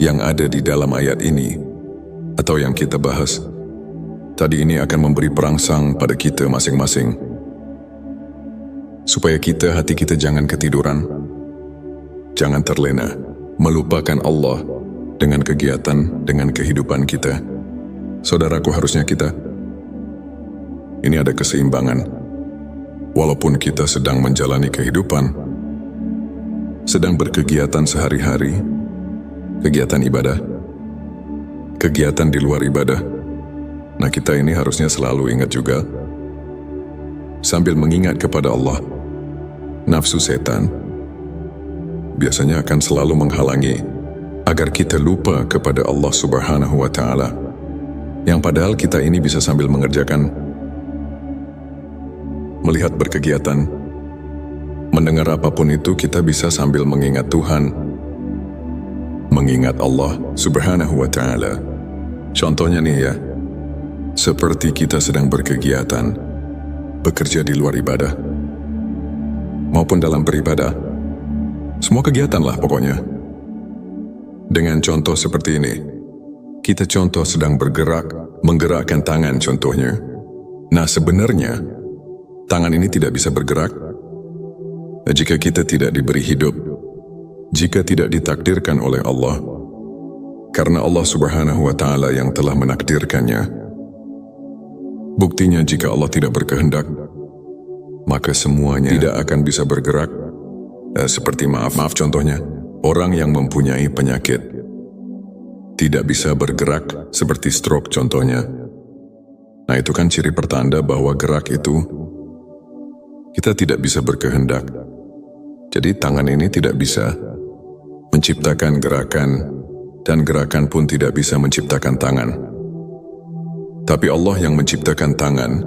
yang ada di dalam ayat ini, atau yang kita bahas, tadi ini akan memberi perangsang pada kita masing-masing. Supaya hati kita jangan ketiduran, jangan terlena, melupakan Allah dengan kegiatan, dengan kehidupan kita. Saudaraku, harusnya ini ada keseimbangan. Walaupun kita sedang menjalani kehidupan, sedang berkegiatan sehari-hari, kegiatan ibadah, kegiatan di luar ibadah. Nah, kita ini harusnya selalu ingat juga, sambil mengingat kepada Allah. Nafsu setan biasanya akan selalu menghalangi agar kita lupa kepada Allah Subhanahu wa Ta'ala. Yang padahal kita ini bisa sambil mengerjakan, melihat berkegiatan, mendengar apapun itu, kita bisa sambil mengingat Tuhan, mengingat Allah Subhanahu wa Ta'ala. Contohnya nih ya, seperti kita sedang berkegiatan, bekerja di luar ibadah, maupun dalam beribadah, semua kegiatan lah pokoknya. Dengan contoh seperti ini, kita contoh sedang bergerak, menggerakkan tangan contohnya. Nah, sebenarnya tangan ini tidak bisa bergerak jika kita tidak diberi hidup, jika tidak ditakdirkan oleh Allah, karena Allah Subhanahu wa Ta'ala yang telah menakdirkannya. Buktinya, jika Allah tidak berkehendak, maka semuanya tidak akan bisa bergerak. Seperti maaf contohnya, orang yang mempunyai penyakit tidak bisa bergerak, seperti stroke contohnya. Nah, itu kan ciri pertanda bahwa gerak itu kita tidak bisa berkehendak. Jadi tangan ini tidak bisa menciptakan gerakan, dan gerakan pun tidak bisa menciptakan tangan. Tapi Allah yang menciptakan tangan,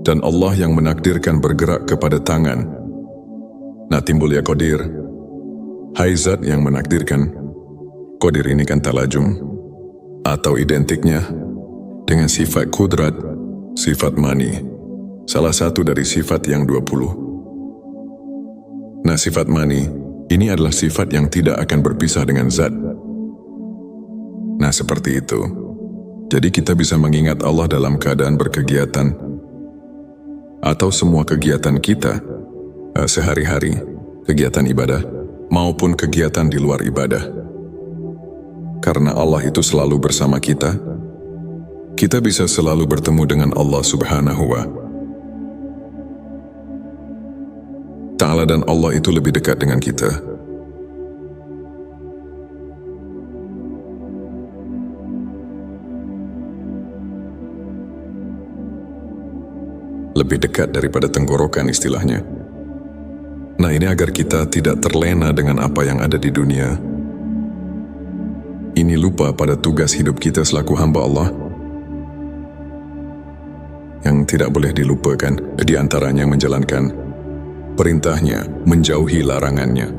dan Allah yang menakdirkan bergerak kepada tangan. Nah, timbul ya qadir. Hai Zat yang menakdirkan. Qadir ini kan talajum, atau identiknya dengan sifat kudrat, sifat mani, salah satu dari sifat yang 20. Nah, sifat mani ini adalah sifat yang tidak akan berpisah dengan Zat. Nah, seperti itu. Jadi kita bisa mengingat Allah dalam keadaan berkegiatan, atau semua kegiatan kita sehari-hari, kegiatan ibadah, maupun kegiatan di luar ibadah. Karena Allah itu selalu bersama kita bisa selalu bertemu dengan Allah Subhanahu wa Ta'ala, dan Allah itu lebih dekat dengan kita. Lebih dekat daripada tenggorokan istilahnya. Nah, ini agar kita tidak terlena dengan apa yang ada di dunia. Ini lupa pada tugas hidup kita selaku hamba Allah, yang tidak boleh dilupakan, di antaranya menjalankan perintahnya, menjauhi larangannya.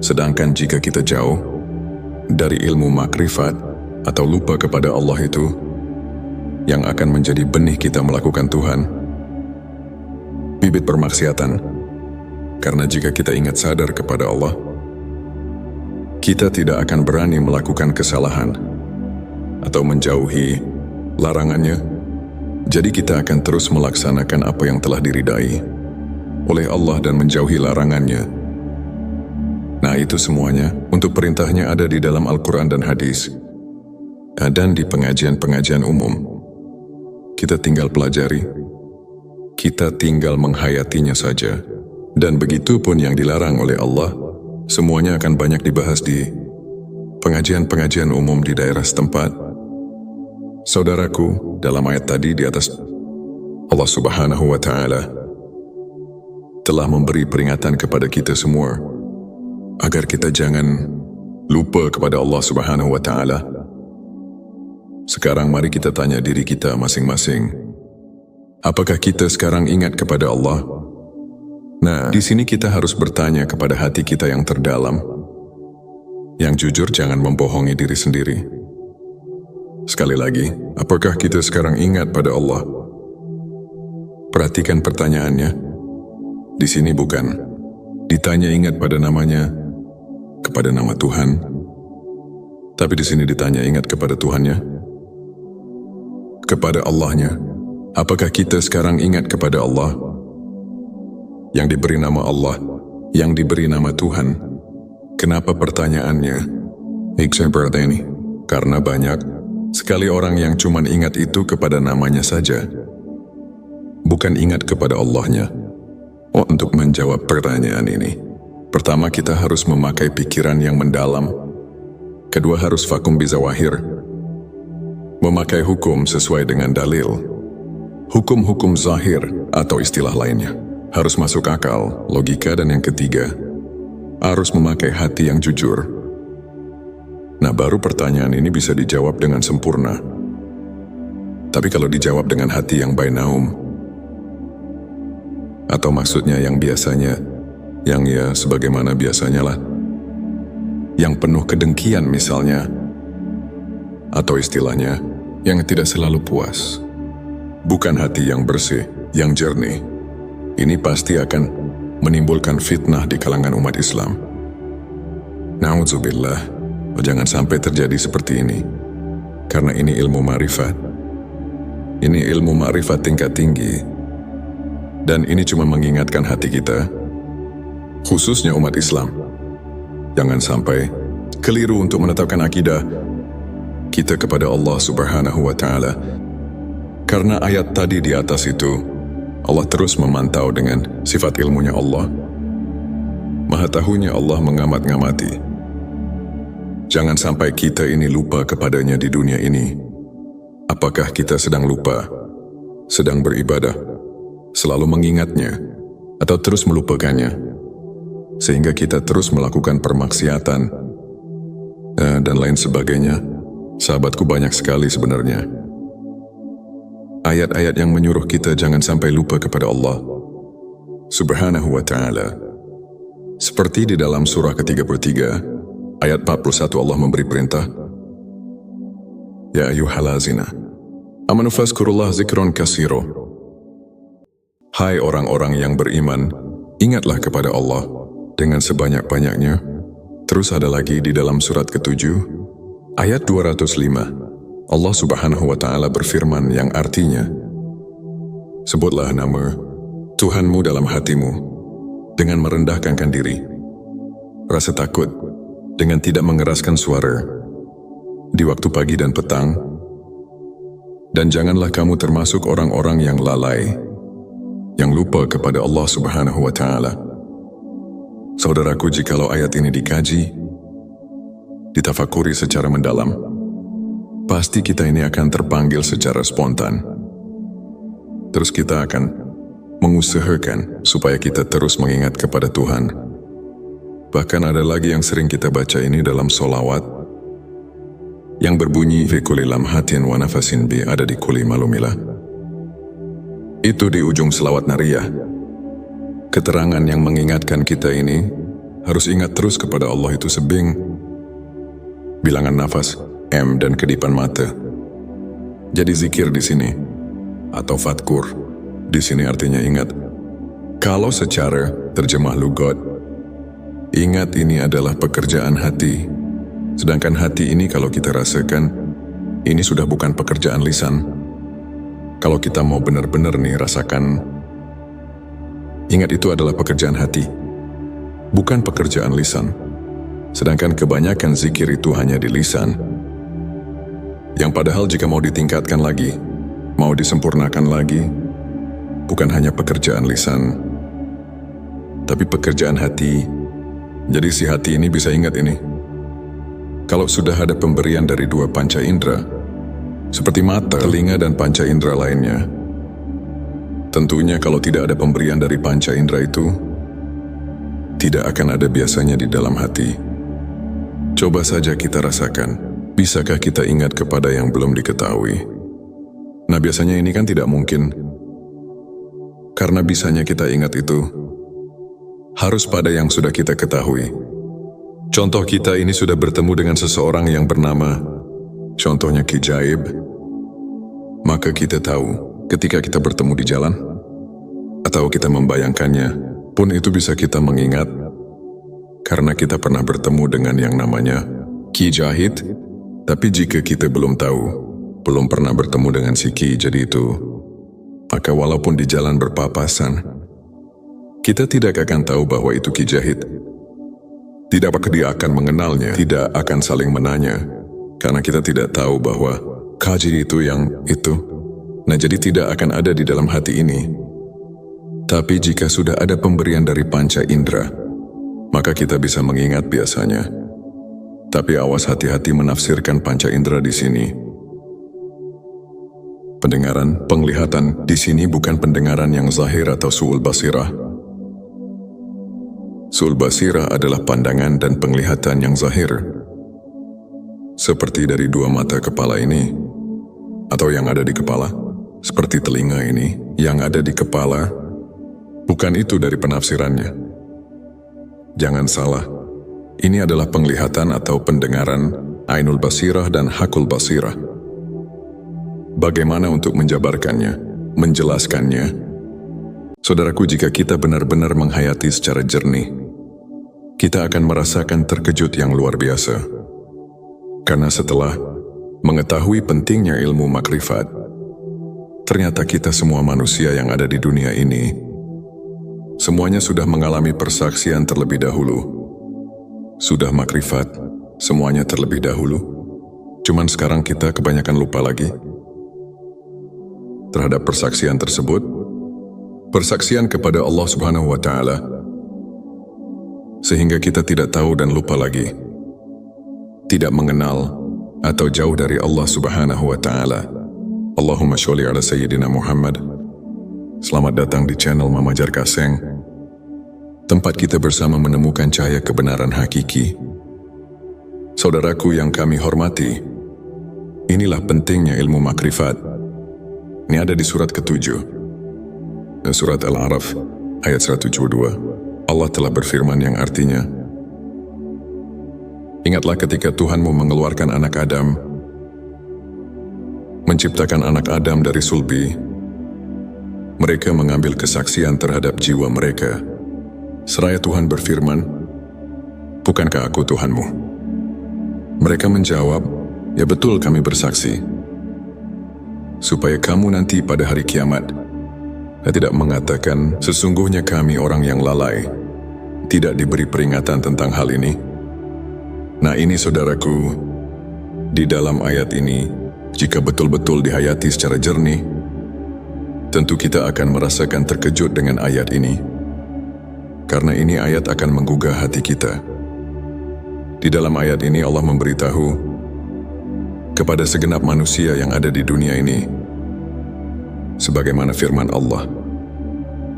Sedangkan jika kita jauh dari ilmu makrifat atau lupa kepada Allah itu, yang akan menjadi benih kita melakukan Tuhan, bibit permaksiatan. Karena jika kita ingat sadar kepada Allah, kita tidak akan berani melakukan kesalahan atau menjauhi larangannya. Jadi kita akan terus melaksanakan apa yang telah diridai oleh Allah dan menjauhi larangannya. Nah, itu semuanya untuk perintahnya ada di dalam Al-Quran dan hadis, dan di pengajian-pengajian umum. Kita tinggal pelajari, kita tinggal menghayatinya saja. Dan begitu pun yang dilarang oleh Allah, semuanya akan banyak dibahas di pengajian-pengajian umum di daerah setempat. Saudaraku, dalam ayat tadi di atas, Allah Subhanahu wa Ta'ala telah memberi peringatan kepada kita semua agar kita jangan lupa kepada Allah Subhanahu wa Ta'ala. Sekarang mari kita tanya diri kita masing-masing, apakah kita sekarang ingat kepada Allah? Nah, di sini kita harus bertanya kepada hati kita yang terdalam. Yang jujur, jangan membohongi diri sendiri. Sekali lagi, apakah kita sekarang ingat pada Allah? Perhatikan pertanyaannya. Di sini bukan ditanya ingat pada namanya, kepada nama Tuhan, tapi di sini ditanya ingat kepada Tuhannya, kepada Allahnya. Apakah kita sekarang ingat kepada Allah? Yang diberi nama Allah, yang diberi nama Tuhan. Kenapa pertanyaannya seperti ini? Karena banyak sekali orang yang cuma ingat itu kepada namanya saja, bukan ingat kepada Allahnya. Untuk menjawab pertanyaan ini, pertama kita harus memakai pikiran yang mendalam. Kedua, harus vakum bizawahir, memakai hukum sesuai dengan dalil, hukum-hukum zahir atau istilah lainnya. Harus masuk akal, logika, dan yang ketiga, harus memakai hati yang jujur. Nah, baru pertanyaan ini bisa dijawab dengan sempurna. Tapi kalau dijawab dengan hati yang bainaum, atau maksudnya yang biasanya, yang ya sebagaimana biasanya lah, yang penuh kedengkian misalnya, atau istilahnya, yang tidak selalu puas, bukan hati yang bersih, yang jernih, ini pasti akan menimbulkan fitnah di kalangan umat Islam. Na'udzubillah, jangan sampai terjadi seperti ini. Karena ini ilmu ma'rifat. Ini ilmu ma'rifat tingkat tinggi. Dan ini cuma mengingatkan hati kita, khususnya umat Islam. Jangan sampai keliru untuk menetapkan akidah kita kepada Allah Subhanahu wa Ta'ala. Karena ayat tadi di atas itu, Allah terus memantau dengan sifat ilmunya Allah. Maha tahunya Allah mengamat-ngamati. Jangan sampai kita ini lupa kepadanya di dunia ini. Apakah kita sedang lupa, sedang beribadah, selalu mengingatnya, atau terus melupakannya, sehingga kita terus melakukan permaksiatan, dan lain sebagainya. Sahabatku, banyak sekali sebenarnya ayat-ayat yang menyuruh kita jangan sampai lupa kepada Allah Subhanahu wa Ta'ala. Seperti di dalam surah ke-33, ayat 41, Allah memberi perintah, Ya ayyuhallazina amanu fazkurullah zikron kasiro. Hai orang-orang yang beriman, ingatlah kepada Allah dengan sebanyak-banyaknya. Terus ada lagi di dalam surat ke-7, ayat 205, Allah Subhanahu wa Ta'ala berfirman yang artinya, sebutlah nama Tuhanmu dalam hatimu dengan merendahkan diri, rasa takut dengan tidak mengeraskan suara di waktu pagi dan petang, dan janganlah kamu termasuk orang-orang yang lalai, yang lupa kepada Allah Subhanahu wa Ta'ala. Saudaraku, jikalau ayat ini dikaji, ditafakuri secara mendalam, pasti kita ini akan terpanggil secara spontan. Terus kita akan mengusahakan supaya kita terus mengingat kepada Tuhan. Bahkan ada lagi yang sering kita baca ini dalam solawat, yang berbunyi, fi kulli lamhatin wa nafasin bi, ada di kulli malumilah. Itu di ujung selawat nariyah. Keterangan yang mengingatkan kita ini harus ingat terus kepada Allah itu sebing, bilangan nafas, M dan kedipan mata. Jadi zikir di sini atau fatkur di sini artinya ingat. Kalau secara terjemah lugat, ingat ini adalah pekerjaan hati. Sedangkan hati ini kalau kita rasakan, ini sudah bukan pekerjaan lisan. Kalau kita mau benar-benar nih rasakan, ingat itu adalah pekerjaan hati, bukan pekerjaan lisan. Sedangkan kebanyakan zikir itu hanya di lisan. Yang padahal jika mau ditingkatkan lagi, mau disempurnakan lagi, bukan hanya pekerjaan lisan, tapi pekerjaan hati. Jadi si hati ini bisa ingat ini. Kalau sudah ada pemberian dari dua panca indera, seperti mata, telinga, dan panca indera lainnya, tentunya kalau tidak ada pemberian dari panca indera itu, tidak akan ada biasanya di dalam hati. Coba saja kita rasakan. Bisakah kita ingat kepada yang belum diketahui? Nah, biasanya ini kan tidak mungkin. Karena bisanya kita ingat itu harus pada yang sudah kita ketahui. Contoh kita ini sudah bertemu dengan seseorang yang bernama, contohnya Ki Jaib. Maka kita tahu ketika kita bertemu di jalan, atau kita membayangkannya, pun itu bisa kita mengingat. Karena kita pernah bertemu dengan yang namanya Ki Jahid. Tapi jika kita belum tahu, belum pernah bertemu dengan si Ki jadi itu, maka walaupun di jalan berpapasan, kita tidak akan tahu bahwa itu Ki Jahid. Tidak apakah dia akan mengenalnya, tidak akan saling menanya, karena kita tidak tahu bahwa Kaji itu yang itu. Nah, jadi tidak akan ada di dalam hati ini. Tapi jika sudah ada pemberian dari panca indera, maka kita bisa mengingat biasanya. Tapi awas hati-hati menafsirkan panca indera di sini. Pendengaran, penglihatan di sini bukan pendengaran yang zahir atau su'ul basirah. Su'ul basirah adalah pandangan dan penglihatan yang zahir. Seperti dari dua mata kepala ini, atau yang ada di kepala. Seperti telinga ini, yang ada di kepala. Bukan itu dari penafsirannya. Jangan salah. Ini adalah penglihatan atau pendengaran, ainul basirah dan hakul basirah. Bagaimana untuk menjabarkannya, menjelaskannya? Saudaraku, jika kita benar-benar menghayati secara jernih, kita akan merasakan terkejut yang luar biasa. Karena setelah mengetahui pentingnya ilmu makrifat, ternyata kita semua manusia yang ada di dunia ini, semuanya sudah mengalami persaksian terlebih dahulu. Sudah makrifat, semuanya terlebih dahulu. Cuman sekarang kita kebanyakan lupa lagi terhadap persaksian tersebut. Persaksian kepada Allah Subhanahu wa Ta'ala. Sehingga kita tidak tahu dan lupa lagi. Tidak mengenal atau jauh dari Allah Subhanahu wa Ta'ala. Allahumma sholli ala Sayyidina Muhammad. Selamat datang di channel Mama Jar Kaseng. Tempat kita bersama menemukan cahaya kebenaran hakiki. Saudaraku yang kami hormati, inilah pentingnya ilmu makrifat. Ini ada di surat ke-7. Surat Al-A'raf, ayat 172. Allah telah berfirman yang artinya, ingatlah ketika Tuhanmu mengeluarkan anak Adam, menciptakan anak Adam dari sulbi. Mereka mengambil kesaksian terhadap jiwa mereka. Seraya Tuhan berfirman, bukankah aku Tuhanmu? Mereka menjawab, ya betul kami bersaksi. Supaya kamu nanti pada hari kiamat, tidak mengatakan sesungguhnya kami orang yang lalai, tidak diberi peringatan tentang hal ini. Nah ini saudaraku, di dalam ayat ini, jika betul-betul dihayati secara jernih, tentu kita akan merasakan terkejut dengan ayat ini. Karena ini ayat akan menggugah hati kita. Di dalam ayat ini Allah memberitahu kepada segenap manusia yang ada di dunia ini. Sebagaimana firman Allah,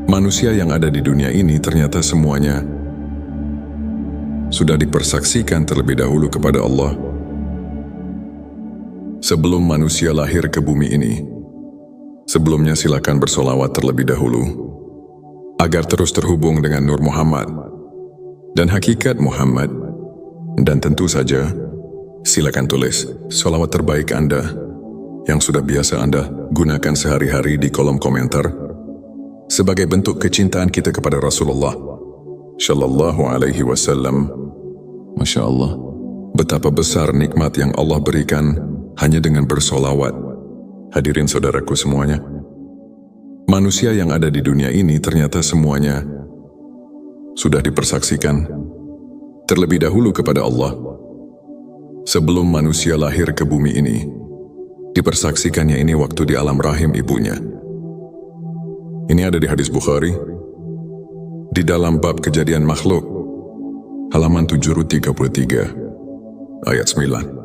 manusia yang ada di dunia ini ternyata semuanya sudah dipersaksikan terlebih dahulu kepada Allah. Sebelum manusia lahir ke bumi ini, Sebelumnya silakan bersolawat terlebih dahulu, agar terus terhubung dengan Nur Muhammad dan hakikat Muhammad. Dan tentu saja, silakan tulis solawat terbaik Anda yang sudah biasa Anda gunakan sehari-hari di kolom komentar sebagai bentuk kecintaan kita kepada Rasulullah Shallallahu Alaihi Wasallam. Masya Allah, betapa besar nikmat yang Allah berikan hanya dengan bersolawat. Hadirin saudaraku semuanya, manusia yang ada di dunia ini ternyata semuanya sudah dipersaksikan terlebih dahulu kepada Allah. Sebelum manusia lahir ke bumi ini, dipersaksikannya ini waktu di alam rahim ibunya. Ini ada di hadis Bukhari, di dalam bab kejadian makhluk, halaman 733, ayat 9.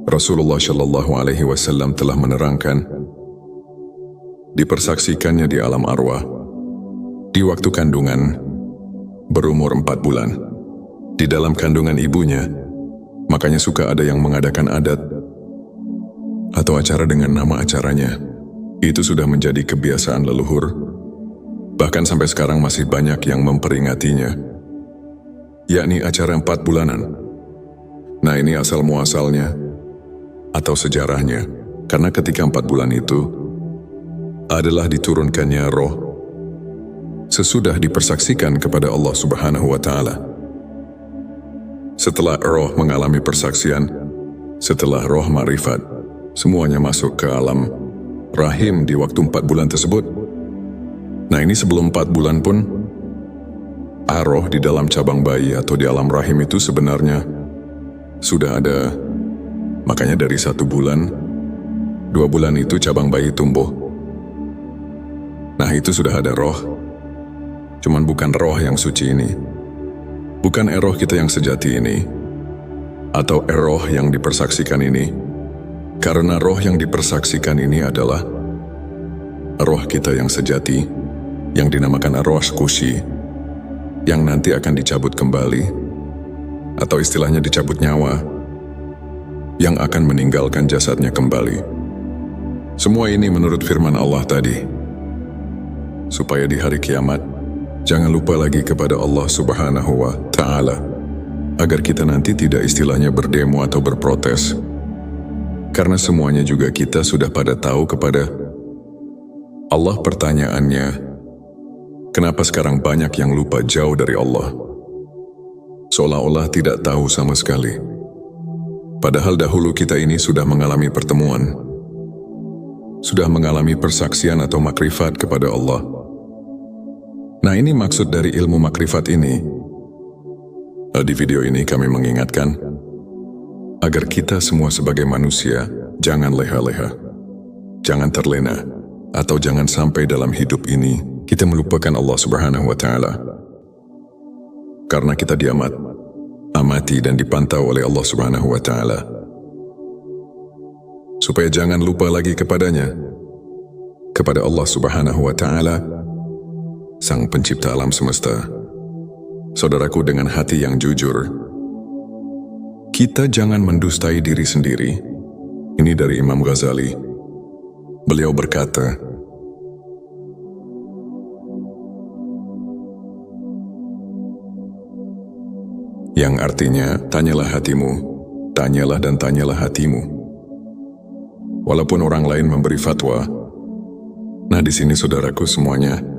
Rasulullah Shallallahu Alaihi Wasallam telah menerangkan, dipersaksikannya di alam arwah, di waktu kandungan, berumur 4 bulan, di dalam kandungan ibunya. Makanya suka ada yang mengadakan adat atau acara dengan nama acaranya. Itu sudah menjadi kebiasaan leluhur, bahkan sampai sekarang masih banyak yang memperingatinya, yakni acara 4 bulanan. Nah, ini asal muasalnya atau sejarahnya, karena ketika 4 bulan itu adalah diturunkannya roh sesudah dipersaksikan kepada Allah Subhanahu wa Ta'ala. Setelah roh mengalami persaksian, setelah roh ma'rifat, semuanya masuk ke alam rahim di waktu 4 bulan tersebut. Nah, ini sebelum 4 bulan pun, roh di dalam cabang bayi atau di alam rahim itu sebenarnya sudah ada. Makanya dari 1 bulan, 2 bulan itu cabang bayi tumbuh. Nah, itu sudah ada roh. Cuman bukan roh yang suci ini, bukan roh kita yang sejati ini, atau roh yang dipersaksikan ini. Karena roh yang dipersaksikan ini adalah roh kita yang sejati, yang dinamakan arwah kusi, yang nanti akan dicabut kembali, atau istilahnya dicabut nyawa, yang akan meninggalkan jasadnya kembali. Semua ini menurut firman Allah tadi, supaya di hari kiamat jangan lupa lagi kepada Allah Subhanahu wa Ta'ala, agar kita nanti tidak istilahnya berdemo atau berprotes, karena semuanya juga kita sudah pada tahu kepada Allah. Pertanyaannya, kenapa sekarang banyak yang lupa jauh dari Allah, seolah-olah tidak tahu sama sekali? Padahal dahulu kita ini sudah mengalami pertemuan, sudah mengalami persaksian atau makrifat kepada Allah. Nah, ini maksud dari ilmu makrifat ini. Di video ini kami mengingatkan agar kita semua sebagai manusia jangan leha-leha, jangan terlena, atau jangan sampai dalam hidup ini kita melupakan Allah Subhanahu wa Ta'ala. Karena kita amati dan dipantau oleh Allah Subhanahu wa Ta'ala, supaya jangan lupa lagi kepadanya, kepada Allah Subhanahu wa Ta'ala, Sang Pencipta alam semesta. Saudaraku, dengan hati yang jujur, kita jangan mendustai diri sendiri. Ini dari Imam Ghazali. Beliau berkata, yang artinya, tanyalah hatimu, tanyalah dan tanyalah hatimu. Walaupun orang lain memberi fatwa. Nah, di sini saudaraku semuanya,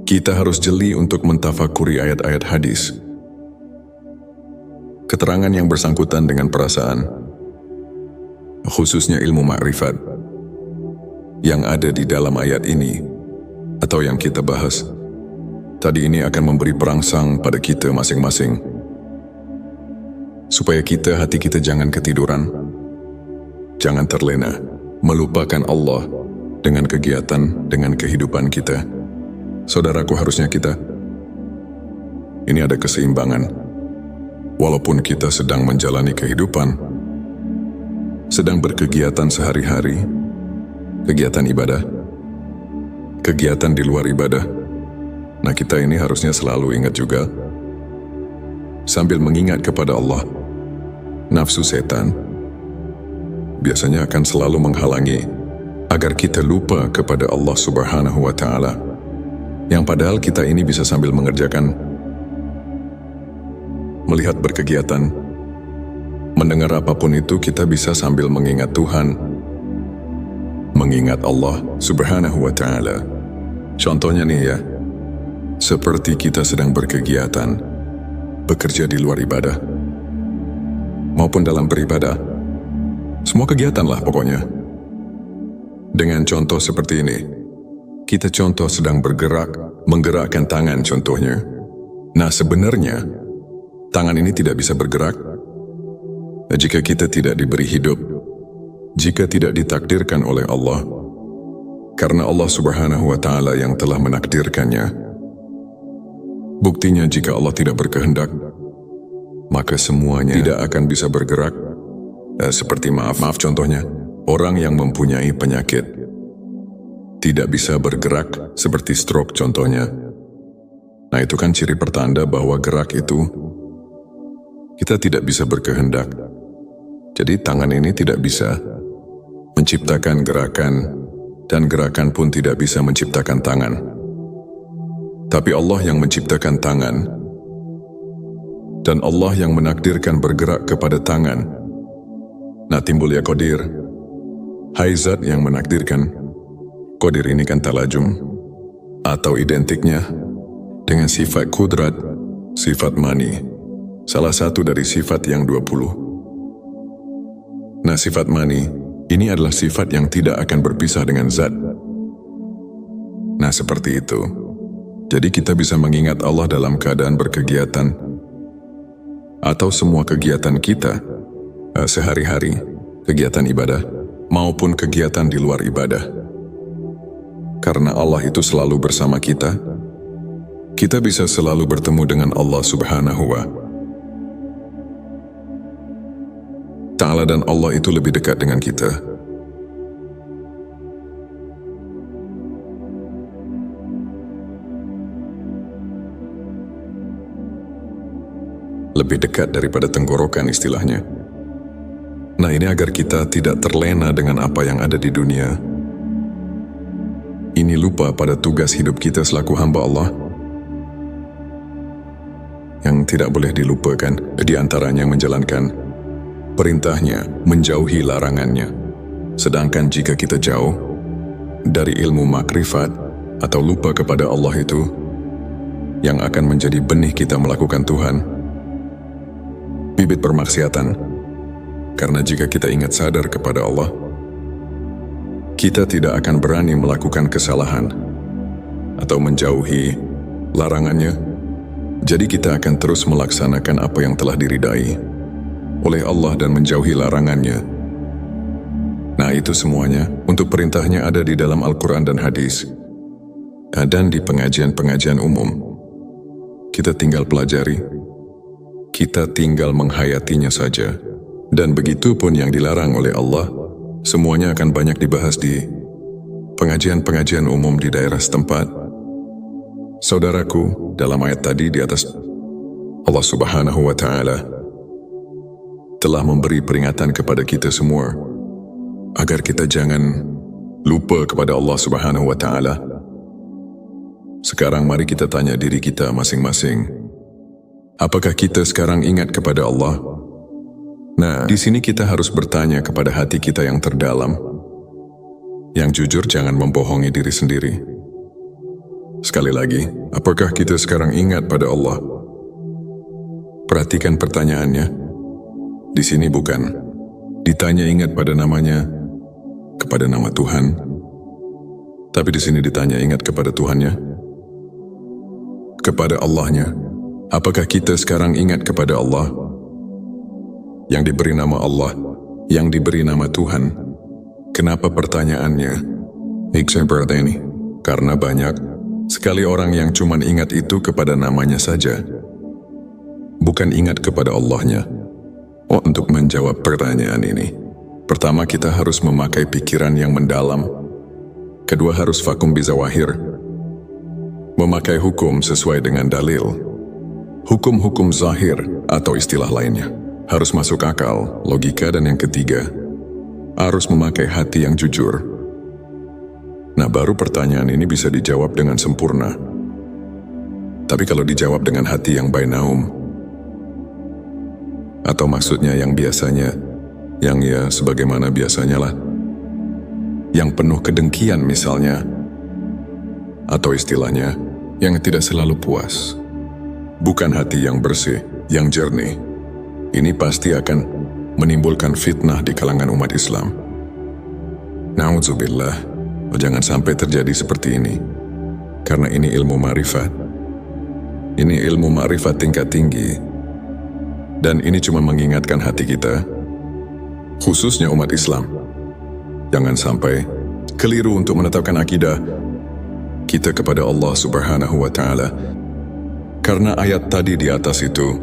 kita harus jeli untuk mentafakuri ayat-ayat hadis, keterangan yang bersangkutan dengan perasaan, khususnya ilmu makrifat yang ada di dalam ayat ini atau yang kita bahas tadi. Ini akan memberi perangsang pada kita masing-masing, supaya hati kita jangan ketiduran, jangan terlena, melupakan Allah dengan kegiatan, dengan kehidupan kita. Saudaraku, harusnya kita ini ada keseimbangan. Walaupun kita sedang menjalani kehidupan, sedang berkegiatan sehari-hari, kegiatan ibadah, kegiatan di luar ibadah. Nah, kita ini harusnya selalu ingat juga, sambil mengingat kepada Allah. Nafsu setan biasanya akan selalu menghalangi agar kita lupa kepada Allah Subhanahu wa Ta'ala, yang padahal kita ini bisa sambil mengerjakan, melihat berkegiatan, mendengar apapun itu, kita bisa sambil mengingat Tuhan, mengingat Allah Subhanahu wa Ta'ala. Contohnya nih ya, seperti kita sedang berkegiatan, bekerja di luar ibadah, maupun dalam beribadah, semua kegiatan lah pokoknya. Dengan contoh seperti ini, kita contoh sedang bergerak, menggerakkan tangan contohnya. Nah sebenarnya, tangan ini tidak bisa bergerak jika kita tidak diberi hidup, jika tidak ditakdirkan oleh Allah, karena Allah Subhanahu wa Ta'ala yang telah menakdirkannya. Buktinya jika Allah tidak berkehendak, maka semuanya tidak akan bisa bergerak. Seperti maaf contohnya, orang yang mempunyai penyakit tidak bisa bergerak seperti stroke contohnya. Nah itu kan ciri pertanda bahwa gerak itu kita tidak bisa berkehendak. Jadi tangan ini tidak bisa menciptakan gerakan, dan gerakan pun tidak bisa menciptakan tangan. Tapi Allah yang menciptakan tangan, dan Allah yang menakdirkan bergerak kepada tangan. Nah timbul ya qadir. Hai Zat yang menakdirkan. Qadir ini kan talajum, atau identiknya dengan sifat kudrat, sifat mani, salah satu dari sifat yang 20. Nah sifat mani, ini adalah sifat yang tidak akan berpisah dengan Zat. Nah seperti itu. Jadi kita bisa mengingat Allah dalam keadaan berkegiatan, atau semua kegiatan kita, sehari-hari, kegiatan ibadah, maupun kegiatan di luar ibadah. Karena Allah itu selalu bersama kita bisa selalu bertemu dengan Allah Subhanahu wa Ta'ala, dan Allah itu lebih dekat dengan kita. Lebih dekat daripada tenggorokan istilahnya. Nah ini agar kita tidak terlena dengan apa yang ada di dunia. Ini lupa pada tugas hidup kita selaku hamba Allah yang tidak boleh dilupakan, di antaranya menjalankan perintahnya, menjauhi larangannya. Sedangkan jika kita jauh dari ilmu makrifat atau lupa kepada Allah itu, yang akan menjadi benih kita melakukan Tuhan, bibit permaksiatan. Karena jika kita ingat sadar kepada Allah, kita tidak akan berani melakukan kesalahan atau menjauhi larangannya. Jadi kita akan terus melaksanakan apa yang telah diridai oleh Allah dan menjauhi larangannya. Nah itu semuanya untuk perintahnya ada di dalam Al-Quran dan hadis, dan di pengajian-pengajian umum. Kita tinggal pelajari, kita tinggal menghayatinya saja. Dan begitu pun yang dilarang oleh Allah, semuanya akan banyak dibahas di pengajian-pengajian umum di daerah setempat. Saudaraku, dalam ayat tadi di atas, Allah Subhanahu wa Ta'ala telah memberi peringatan kepada kita semua agar kita jangan lupa kepada Allah Subhanahu wa Ta'ala. Sekarang mari kita tanya diri kita masing-masing, apakah kita sekarang ingat kepada Allah? Nah, di sini kita harus bertanya kepada hati kita yang terdalam. Yang jujur, jangan membohongi diri sendiri. Sekali lagi, apakah kita sekarang ingat pada Allah? Perhatikan pertanyaannya. Di sini bukan ditanya ingat pada namanya, kepada nama Tuhan. Tapi di sini ditanya ingat kepada Tuhannya, kepada Allahnya. Apakah kita sekarang ingat kepada Allah? Yang diberi nama Allah, yang diberi nama Tuhan. Kenapa pertanyaannya seperti ini? Karena banyak sekali orang yang cuma ingat itu kepada namanya saja, bukan ingat kepada Allahnya. Untuk menjawab pertanyaan ini, pertama kita harus memakai pikiran yang mendalam. Kedua harus vakum bizawahir, memakai hukum sesuai dengan dalil. Hukum-hukum zahir atau istilah lainnya harus masuk akal, logika, dan yang ketiga, harus memakai hati yang jujur. Nah, baru pertanyaan ini bisa dijawab dengan sempurna. Tapi kalau dijawab dengan hati yang bainaum, atau maksudnya yang biasanya, yang ya sebagaimana biasanya lah, yang penuh kedengkian misalnya, atau istilahnya, yang tidak selalu puas, bukan hati yang bersih, yang jernih, ini pasti akan menimbulkan fitnah di kalangan umat Islam. Na'udzubillah, jangan sampai terjadi seperti ini, karena ini ilmu ma'rifat. Ini ilmu ma'rifat tingkat tinggi, dan ini cuma mengingatkan hati kita, khususnya umat Islam. Jangan sampai keliru untuk menetapkan akidah kita kepada Allah Subhanahu wa Ta'ala. Karena ayat tadi di atas itu,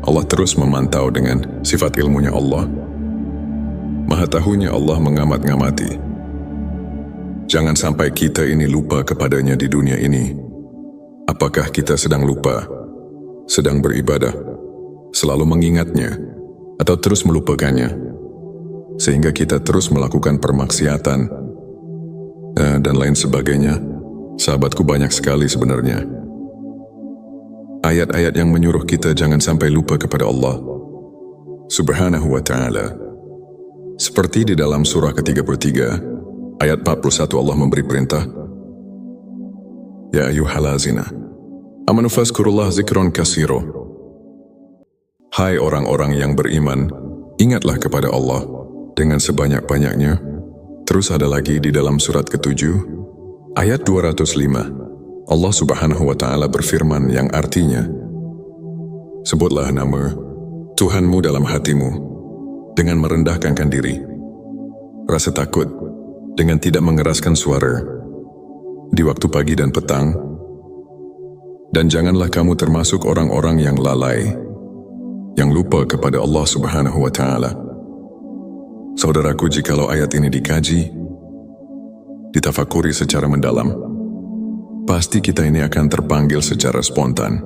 Allah terus memantau dengan sifat ilmunya Allah. Maha tahunya Allah mengamat-ngamati. Jangan sampai kita ini lupa kepadanya di dunia ini. Apakah kita sedang lupa, sedang beribadah, selalu mengingatnya, atau terus melupakannya, sehingga kita terus melakukan permaksiatan, dan lain sebagainya. Sahabatku, banyak sekali sebenarnya ayat-ayat yang menyuruh kita jangan sampai lupa kepada Allah Subhanahu wa Ta'ala. Seperti di dalam surah ke-33, ayat 41, Allah memberi perintah, Ya ayyuhallazina amanu fazkurullah zikron katsiro. Hai orang-orang yang beriman, ingatlah kepada Allah dengan sebanyak-banyaknya. Terus ada lagi di dalam surat ke-7, ayat 205, Allah Subhanahu wa Ta'ala berfirman yang artinya, sebutlah nama Tuhanmu dalam hatimu dengan merendahkan diri, rasa takut dengan tidak mengeraskan suara di waktu pagi dan petang, dan janganlah kamu termasuk orang-orang yang lalai, yang lupa kepada Allah Subhanahu wa Ta'ala. Saudaraku, jikalau ayat ini dikaji, ditafakuri secara mendalam, pasti kita ini akan terpanggil secara spontan.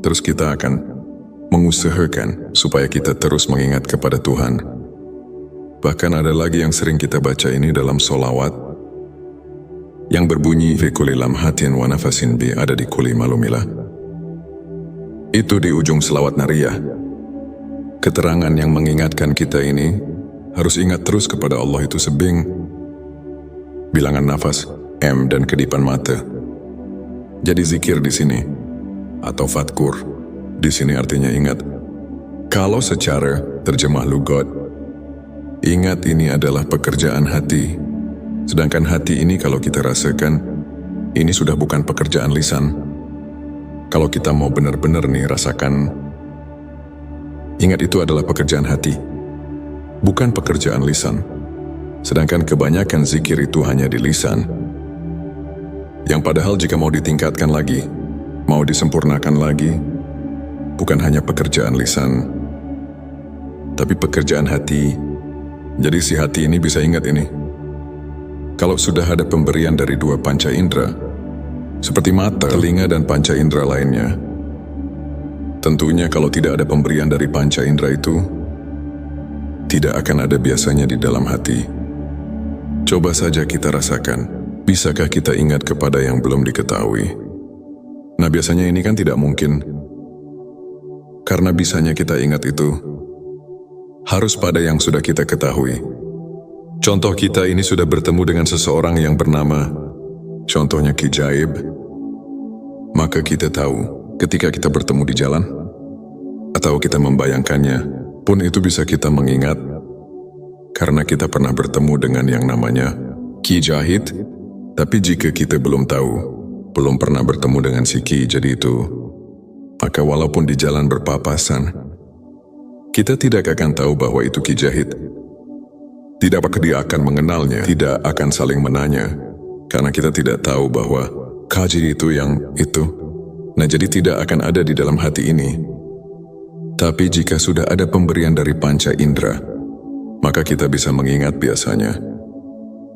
Terus kita akan mengusahakan supaya kita terus mengingat kepada Tuhan. Bahkan ada lagi yang sering kita baca ini dalam sholawat, yang berbunyi fi kulli lamhatin wa nafasin bi ada di kulli malumilah. Itu di ujung selawat nariyah. Keterangan yang mengingatkan kita ini harus ingat terus kepada Allah itu sebing bilangan nafas, M, dan kedipan mata. Jadi zikir di sini atau fatkur di sini artinya ingat. Kalau secara terjemah lugat, ingat ini adalah pekerjaan hati. Sedangkan hati ini kalau kita rasakan, ini sudah bukan pekerjaan lisan. Kalau kita mau benar-benar nih rasakan, ingat itu adalah pekerjaan hati, bukan pekerjaan lisan. Sedangkan kebanyakan zikir itu hanya di lisan. Yang padahal jika mau ditingkatkan lagi, mau disempurnakan lagi, bukan hanya pekerjaan lisan, tapi pekerjaan hati. Jadi si hati ini bisa ingat ini. Kalau sudah ada pemberian dari dua panca indera, seperti mata, telinga, dan panca indera lainnya, tentunya kalau tidak ada pemberian dari panca indera itu, tidak akan ada biasanya di dalam hati. Coba saja kita rasakan, bisakah kita ingat kepada yang belum diketahui? Nah, biasanya ini kan tidak mungkin, karena bisanya kita ingat itu harus pada yang sudah kita ketahui. Contoh, kita ini sudah bertemu dengan seseorang yang bernama, contohnya Ki Jaib, maka kita tahu ketika kita bertemu di jalan, atau kita membayangkannya, pun itu bisa kita mengingat, karena kita pernah bertemu dengan yang namanya Ki Jahid. Tapi jika kita belum tahu, belum pernah bertemu dengan si Ki jadi itu, maka walaupun di jalan berpapasan, kita tidak akan tahu bahwa itu Ki Jahid. Tidak apakah dia akan mengenalnya, tidak akan saling menanya, karena kita tidak tahu bahwa Kaji itu yang itu. Nah, jadi tidak akan ada di dalam hati ini. Tapi jika sudah ada pemberian dari panca indera, maka kita bisa mengingat biasanya.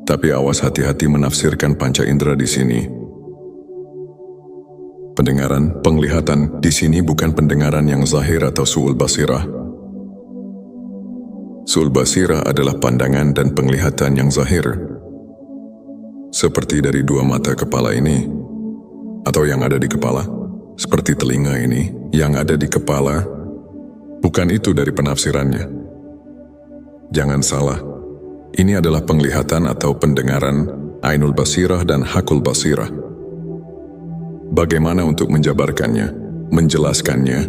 Tapi awas, hati-hati menafsirkan panca indera di sini. Pendengaran, penglihatan di sini bukan pendengaran yang zahir atau su'ul basirah. Su'ul basirah adalah pandangan dan penglihatan yang zahir. seperti dari dua mata kepala ini, atau yang ada di kepala, seperti telinga ini, yang ada di kepala, bukan itu dari penafsirannya. Jangan salah, ini adalah penglihatan atau pendengaran Ainul Basirah dan Hakul Basirah. Bagaimana untuk menjabarkannya, menjelaskannya,